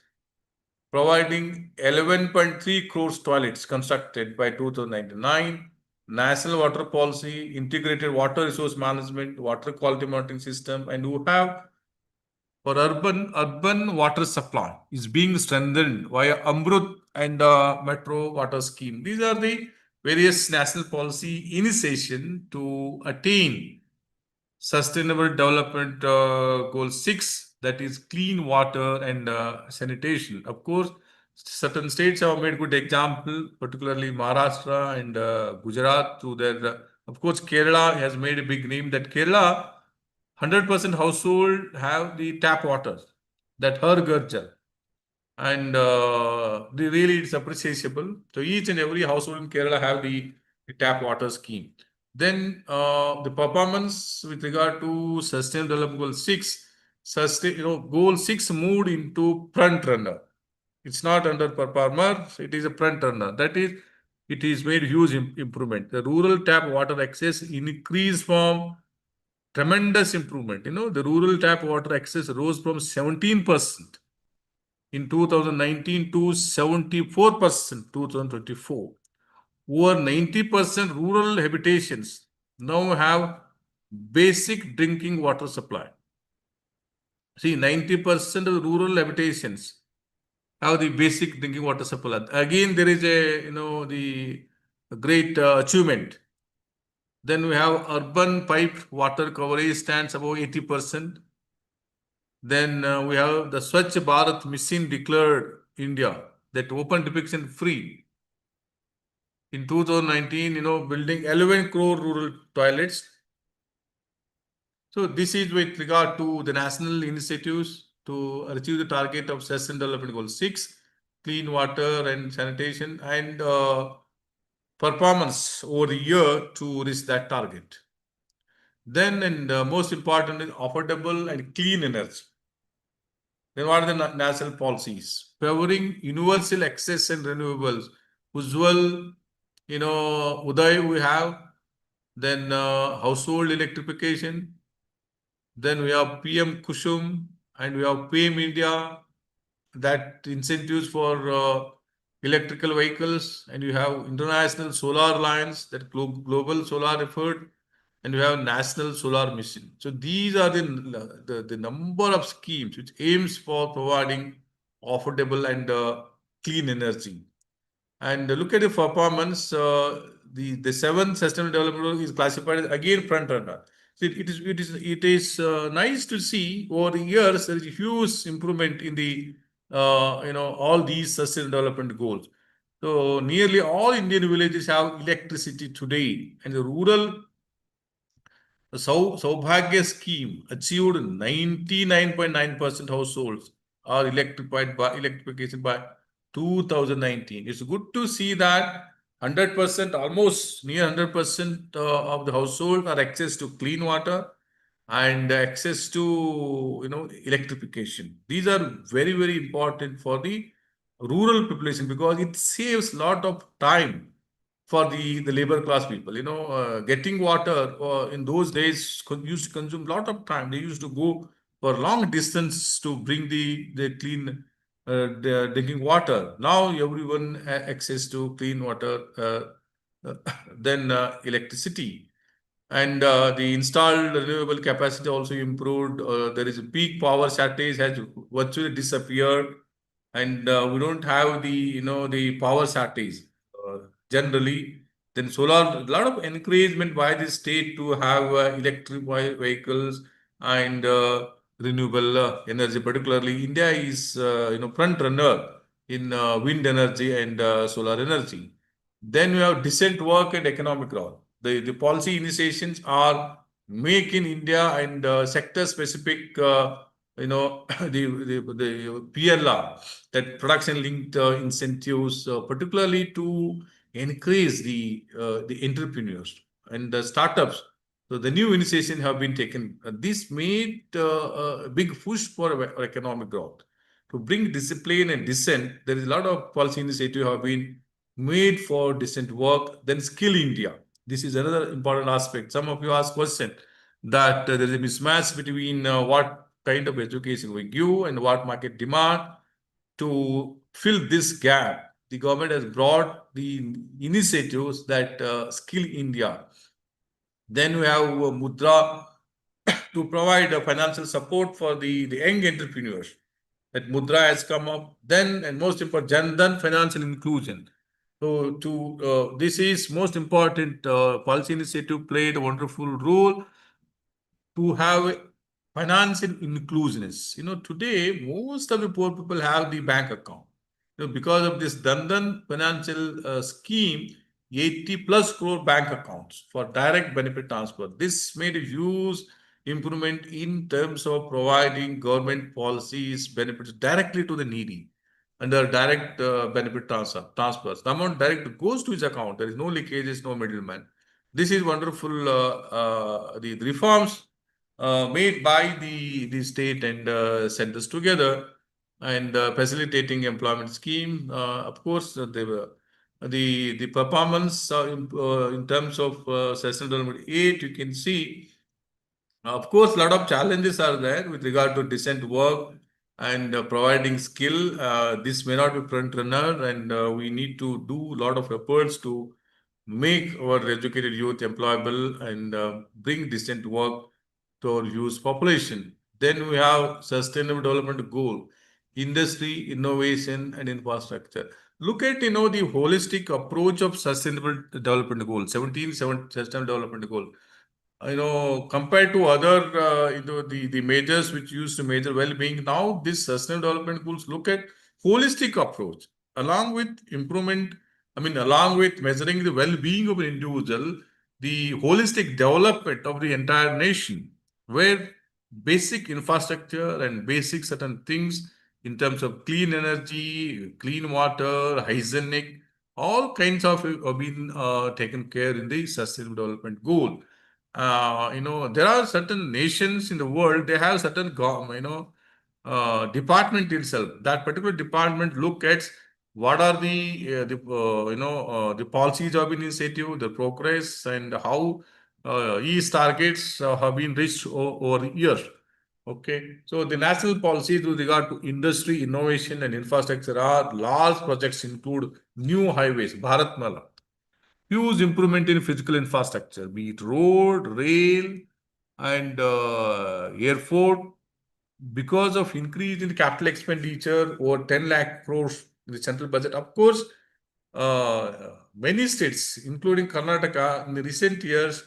Speaker 1: providing 11.3 crores toilets constructed by 2099. National water policy, integrated water resource management, water quality monitoring system, and you have for urban water supply is being strengthened via Amrut and Metro Water Scheme. These are the various national policy initiation to attain Sustainable Development Goal 6, that is clean water and sanitation. Of course, certain states have made good example, particularly Maharashtra and Gujarat through their, of course, Kerala has made a big name. That Kerala 100% household have the tap water, that Har Ghar Jal. And really it's appreciable. So each and every household in Kerala have the tap water scheme. Then the performance with regard to Sustainable Development Goal 6, Goal 6 moved into front runner. It's not under performer, it is a front runner. That is, it is made huge improvement. The rural tap water access increased from tremendous improvement. The rural tap water access rose from 17% in 2019 to 74% 2024. Over 90% rural habitations now have basic drinking water supply. See, 90% of rural habitations have the basic drinking water supply. Again, there is the great achievement. Then we have urban piped water coverage stands above 80%. Then we have the Swachh Bharat Mission declared India, that open defecation free. In 2019, building 11 crore rural toilets. So this is with regard to the national initiatives to achieve the target of Sustainable Development Goal 6, clean water and sanitation, and performance over the year to reach that target. Then, and most important is affordable and clean energy. Then what are the national policies? Favoring universal access and renewables. Ujjwal, Uday we have. Then household electrification. Then we have PM Kusum and we have PM India, that incentives for electrical vehicles, and you have International Solar Alliance, that global solar effort, and you have National Solar Mission. So these are the number of schemes which aims for providing affordable and clean energy. And look at the performance. The 7th Sustainable Development Goal is classified as again front runner. So it is nice to see over the years there is a huge improvement in the all these Sustainable Development Goals. So nearly all Indian villages have electricity today, and the rural Saubhagya scheme achieved 99.9% households are electrification by 2019. It's good to see that 100%, almost near 100% of the household are access to clean water and access to electrification. These are very, very important for the rural population because it saves a lot of time for the labor class people. Getting water in those days used to consume a lot of time. They used to go for long distance to bring the clean the drinking water. Now everyone has access to clean water, then electricity. And the installed renewable capacity also improved. There is a peak power shortage has virtually disappeared, and we don't have the power shortage generally. Then solar, a lot of encouragement by the state to have electric vehicles and renewable energy. Particularly, India is front runner in wind energy and solar energy. Then we have decent work and economic growth. The policy initiations are make in India and sector specific the PLR, that production linked incentives, particularly to encourage the entrepreneurs and the startups. So the new initiation have been taken. This made a big push for economic growth. To bring discipline and dissent, there is a lot of policy initiatives have been made for decent work. Then skill India. This is another important aspect. Some of you ask question that there is a mismatch between what kind of education we give and what market demand. To fill this gap, the government has brought the initiatives that skill India. Then we have Mudra to provide financial support for the young entrepreneurs. That Mudra has come up. Then, and most important, Jan Dhan financial inclusion. So, this is most important policy initiative played a wonderful role to have financial inclusiveness. Today, most of the poor people have the bank account. Because of this Dandan financial scheme, 80 plus crore bank accounts for direct benefit transfer. This made a huge improvement in terms of providing government policies, benefits directly to the needy under direct benefit transfers. The amount direct goes to his account. There is no leakages, no middleman. This is wonderful. The reforms made by the state and centers together and facilitating employment scheme. Of course, the performance in terms of session development 8, you can see, of course, a lot of challenges are there with regard to decent work and providing skill. This may not be front runner, and we need to do a lot of efforts to make our educated youth employable and bring decent work to our youth population. Then we have sustainable development goal, industry, innovation, and infrastructure. Look at the holistic approach of sustainable development goal, 17 sustainable development goal. Compared to other the measures which used to measure well-being, now this sustainable development goals look at holistic approach along with improvement. Along with measuring the well-being of an individual, the holistic development of the entire nation, where basic infrastructure and basic certain things in terms of clean energy, clean water, hygienic, all kinds of have been taken care in the sustainable development goal. There are certain nations in the world, they have certain, department itself. That particular department look at what are the policies of initiative, the progress, and how each targets have been reached over years. Okay, so the national policies with regard to industry, innovation, and infrastructure are large projects include new highways, Bharatmala, huge improvement in physical infrastructure, be it road, rail, and airport. Because of increase in capital expenditure over 10 lakh crores in the central budget, of course, many states, including Karnataka, in the recent years,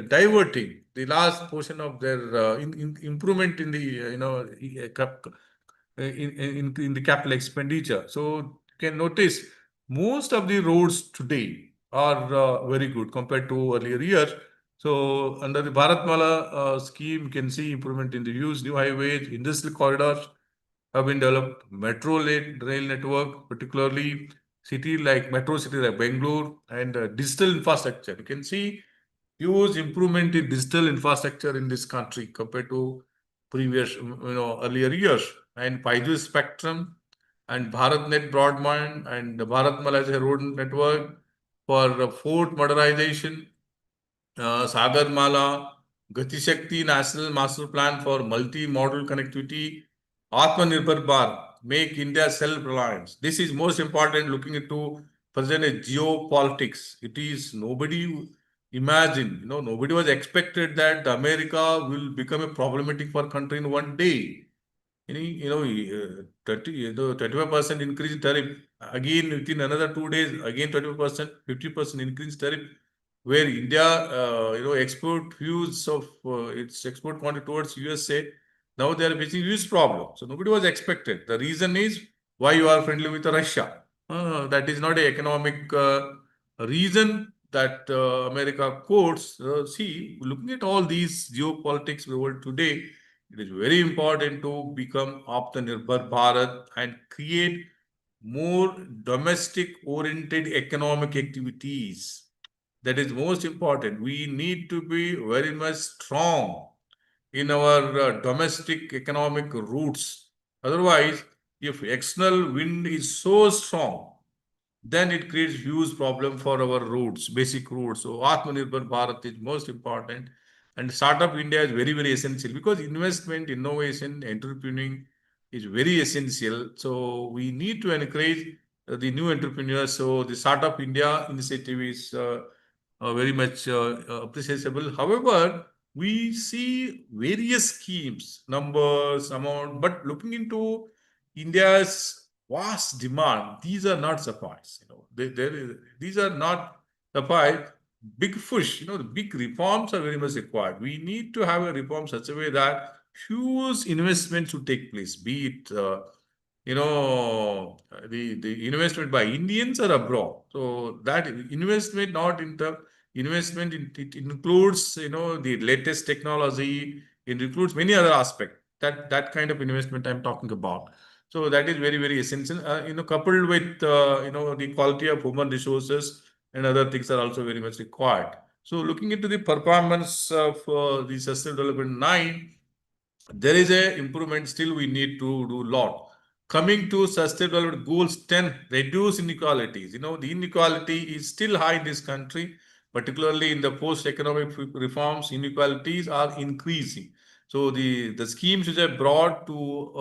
Speaker 1: diverting the last portion of their improvement in the in the capital expenditure. So you can notice most of the roads today are very good compared to earlier years. So under the Bharatmala scheme, you can see improvement in the use, new highways, industrial corridors have been developed, metro rail network, particularly metro city like Bangalore, and digital infrastructure. You can see huge improvement in digital infrastructure in this country compared to previous, earlier years. And 5G spectrum and BharatNet broadband and the Bharatmala as a road network for port modernization, Sagarmala, Gati Shakti National Master Plan for multi-modal connectivity, Atmanirbhar Bharat, make India self-reliant. This is most important looking into present geopolitics. It is nobody imagined, nobody was expected that America will become a problematic for country in one day. 25% increase in tariff. Again, within another 2 days, again 20%, 50% increase tariff, where India, export huge of its export quantity towards USA. Now they are facing huge problem. So nobody was expected. The reason is why you are friendly with Russia. That is not an economic reason that America quotes. See, looking at all these geopolitics in the world today, It is very important to become Atmanirbhar Bharat and create more domestic-oriented economic activities. That is most important. We need to be very much strong in our domestic economic roots. Otherwise, if external wind is so strong, then it creates huge problem for our roots, basic roots. So Atmanirbhar Bharat is most important, and Startup India is very, very essential because investment, innovation, entrepreneuring is very essential. So we need to encourage the new entrepreneurs. So the Startup India initiative is very much appreciable. However, we see various schemes, numbers, amount, but looking into India's vast demand, these are not suffice. These are not suffice. Big push, the big reforms are very much required. We need to have a reform such a way that huge investment should take place, be it the investment by Indians or abroad. So that investment, not in the investment, it includes the latest technology. It includes many other aspects. That kind of investment I'm talking about. So that is very, very essential. Coupled with the quality of human resources and other things are also very much required. So looking into the performance of the Sustainable Development 9, there is a improvement. Still, we need to do a lot. Coming to Sustainable Development Goals 10, reduce inequalities. The inequality is still high in this country, particularly in the post-economic reforms. Inequalities are increasing. So the schemes which are brought to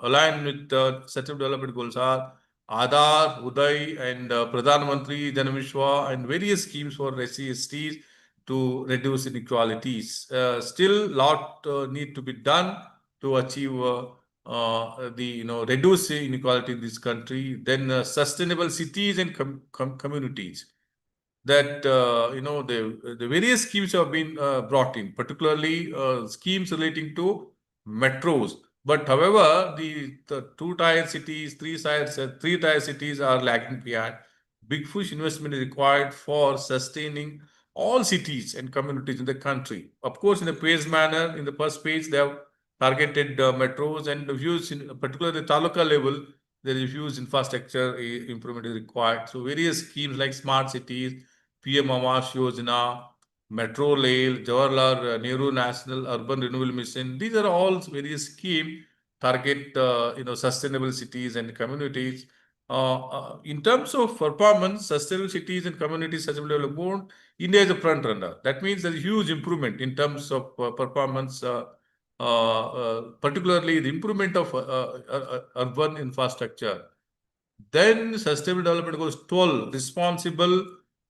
Speaker 1: align with the Sustainable Development Goals are Aadhaar, Uday, and Pradhan Mantri Jan Vishwa, and various schemes for SC/STs to reduce inequalities. Still, lot need to be done to achieve reduce inequality in this country. Then sustainable cities and communities. That the various schemes have been brought in, particularly schemes relating to metros. But however, the two-tier cities, three-tier cities are lagging behind. Big push investment is required for sustaining all cities and communities in the country. Of course, in a phased manner, in the first phase, they have targeted metros and views, in particularly the taluka level, there is huge infrastructure improvement is required. So various schemes like smart cities, PM Awas Yojana, Metro Rail, Jawaharlal Nehru National Urban Renewal Mission. These are all various schemes target sustainable cities and communities. In terms of performance, sustainable cities and communities sustainable development, India is a front runner. That means there is huge improvement in terms of performance, particularly the improvement of urban infrastructure. Then Sustainable Development Goals 12, responsible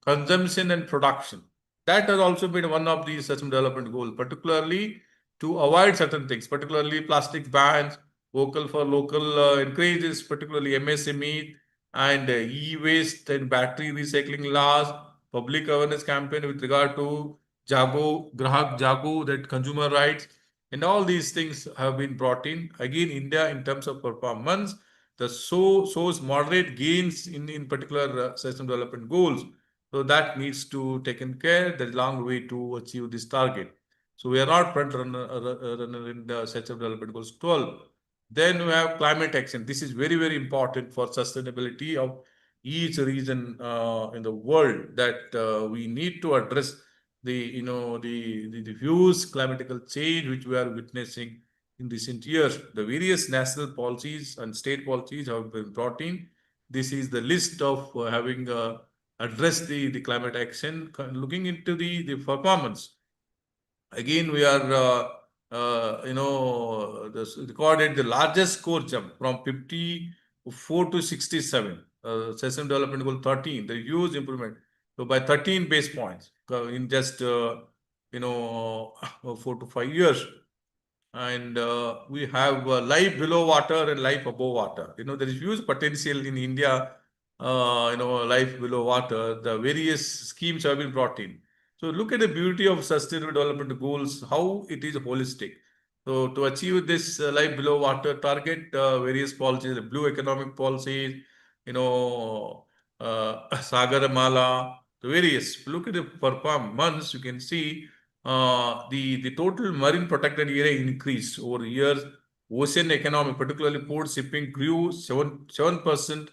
Speaker 1: consumption and production. That has also been one of the Sustainable Development Goals, particularly to avoid certain things, particularly plastic bans, vocal for local encourages, particularly MSME and e-waste and battery recycling laws, public awareness campaign with regard to Jago, Grahak Jago, that consumer rights, and all these things have been brought in. Again, India in terms of performance, the shows moderate gains in particular sustainable development goals. So that needs to taken care. There's a long way to achieve this target. So we are not front runner in the sustainable development goals 12. Then we have climate action. This is very, very important for sustainability of each region in the world, that we need to address the huge climatical change which we are witnessing in recent years. The various national policies and state policies have been brought in. This is the list of having addressed the climate action. Looking into the performance, again we are recorded the largest score jump from 54 to 67. Sustainable Development Goal 13, the huge improvement. So by 13 base points in just 4 to 5 years. And we have life below water and life above water. There is huge potential in India. Life below water. The various schemes have been brought in. So look at the beauty of Sustainable Development Goals, how it is holistic. So to achieve this life below water target, various policies, blue economic policies, Sagar Mala, the various. Look at the performance. You can see the total marine protected area increased over years. Ocean economy, particularly port shipping, grew 7%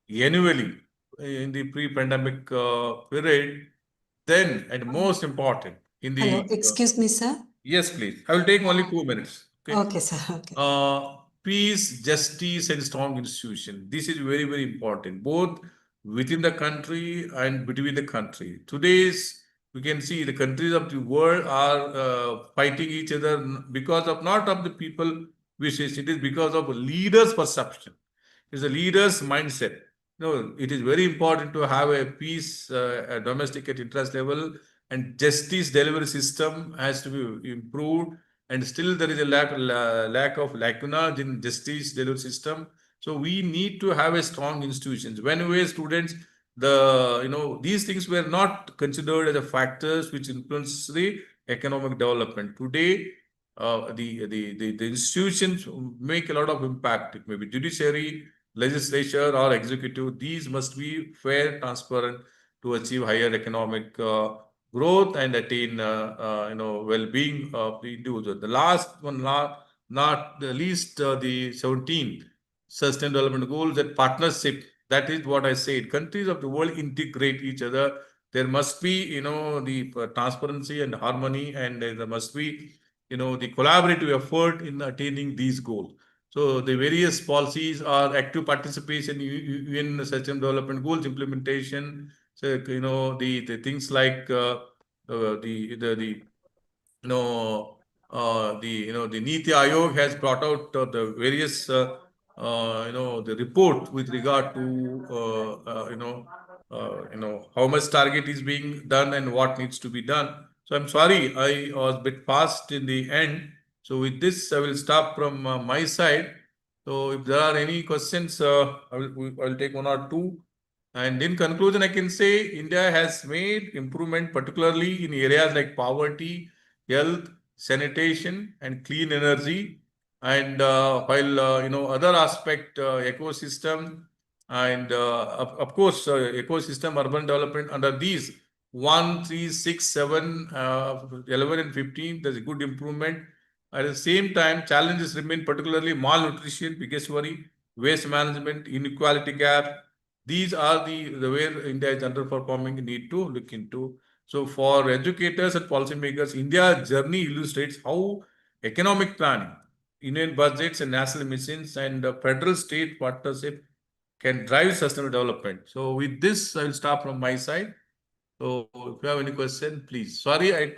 Speaker 1: annually in the pre-pandemic period. Then, and most important, in the
Speaker 6: Hello, excuse me, sir.
Speaker 1: yes, please. I will take only 2 minutes. Okay.
Speaker 6: Okay, sir. Okay.
Speaker 1: Peace, justice, and strong institution. This is very, very important, both within the country and between the country. Today's, we can see the countries of the world are fighting each other because of not of the people wishes. It is because of leaders' perception. It is a leader's mindset. No, it is very important to have a peace, a domestic at interest level, and justice delivery system has to be improved. And still there is a lack of lacuna in justice delivery system. So we need to have a strong institutions. When we were students, these things were not considered as a factors which influence the economic development. Today, the institutions make a lot of impact. It may be judiciary, legislature, or executive. These must be fair, transparent to achieve higher economic growth and attain well-being of the individual. The last one, not the least, the 17 Sustainable Development Goals, that partnership. That is what I said. Countries of the world integrate each other. There must be, the transparency and harmony, and there must be, the collaborative effort in attaining these goals. So the various policies are active participation in Sustainable Development Goals implementation. So the things like the Niti Aayog has brought out the various the report with regard to how much target is being done and what needs to be done. So I'm sorry I was a bit fast in the end. So with this, I will stop from my side. So if there are any questions, I will take one or two. And in conclusion, I can say India has made improvement, particularly in areas like poverty, health, sanitation, and clean energy. And while other aspect, ecosystem, and of course, ecosystem, urban development, under these 1, 3, 6, 7, 11, and 15, there's a good improvement. At the same time, challenges remain, particularly malnutrition, biggest worry, waste management, inequality gap. These are the where India is underperforming, need to look into. So for educators and policymakers, India's journey illustrates how economic planning, Union budgets and national missions, and federal state partnership can drive sustainable development. So with this, I will stop from my side. So if you have any question, please. Sorry, I took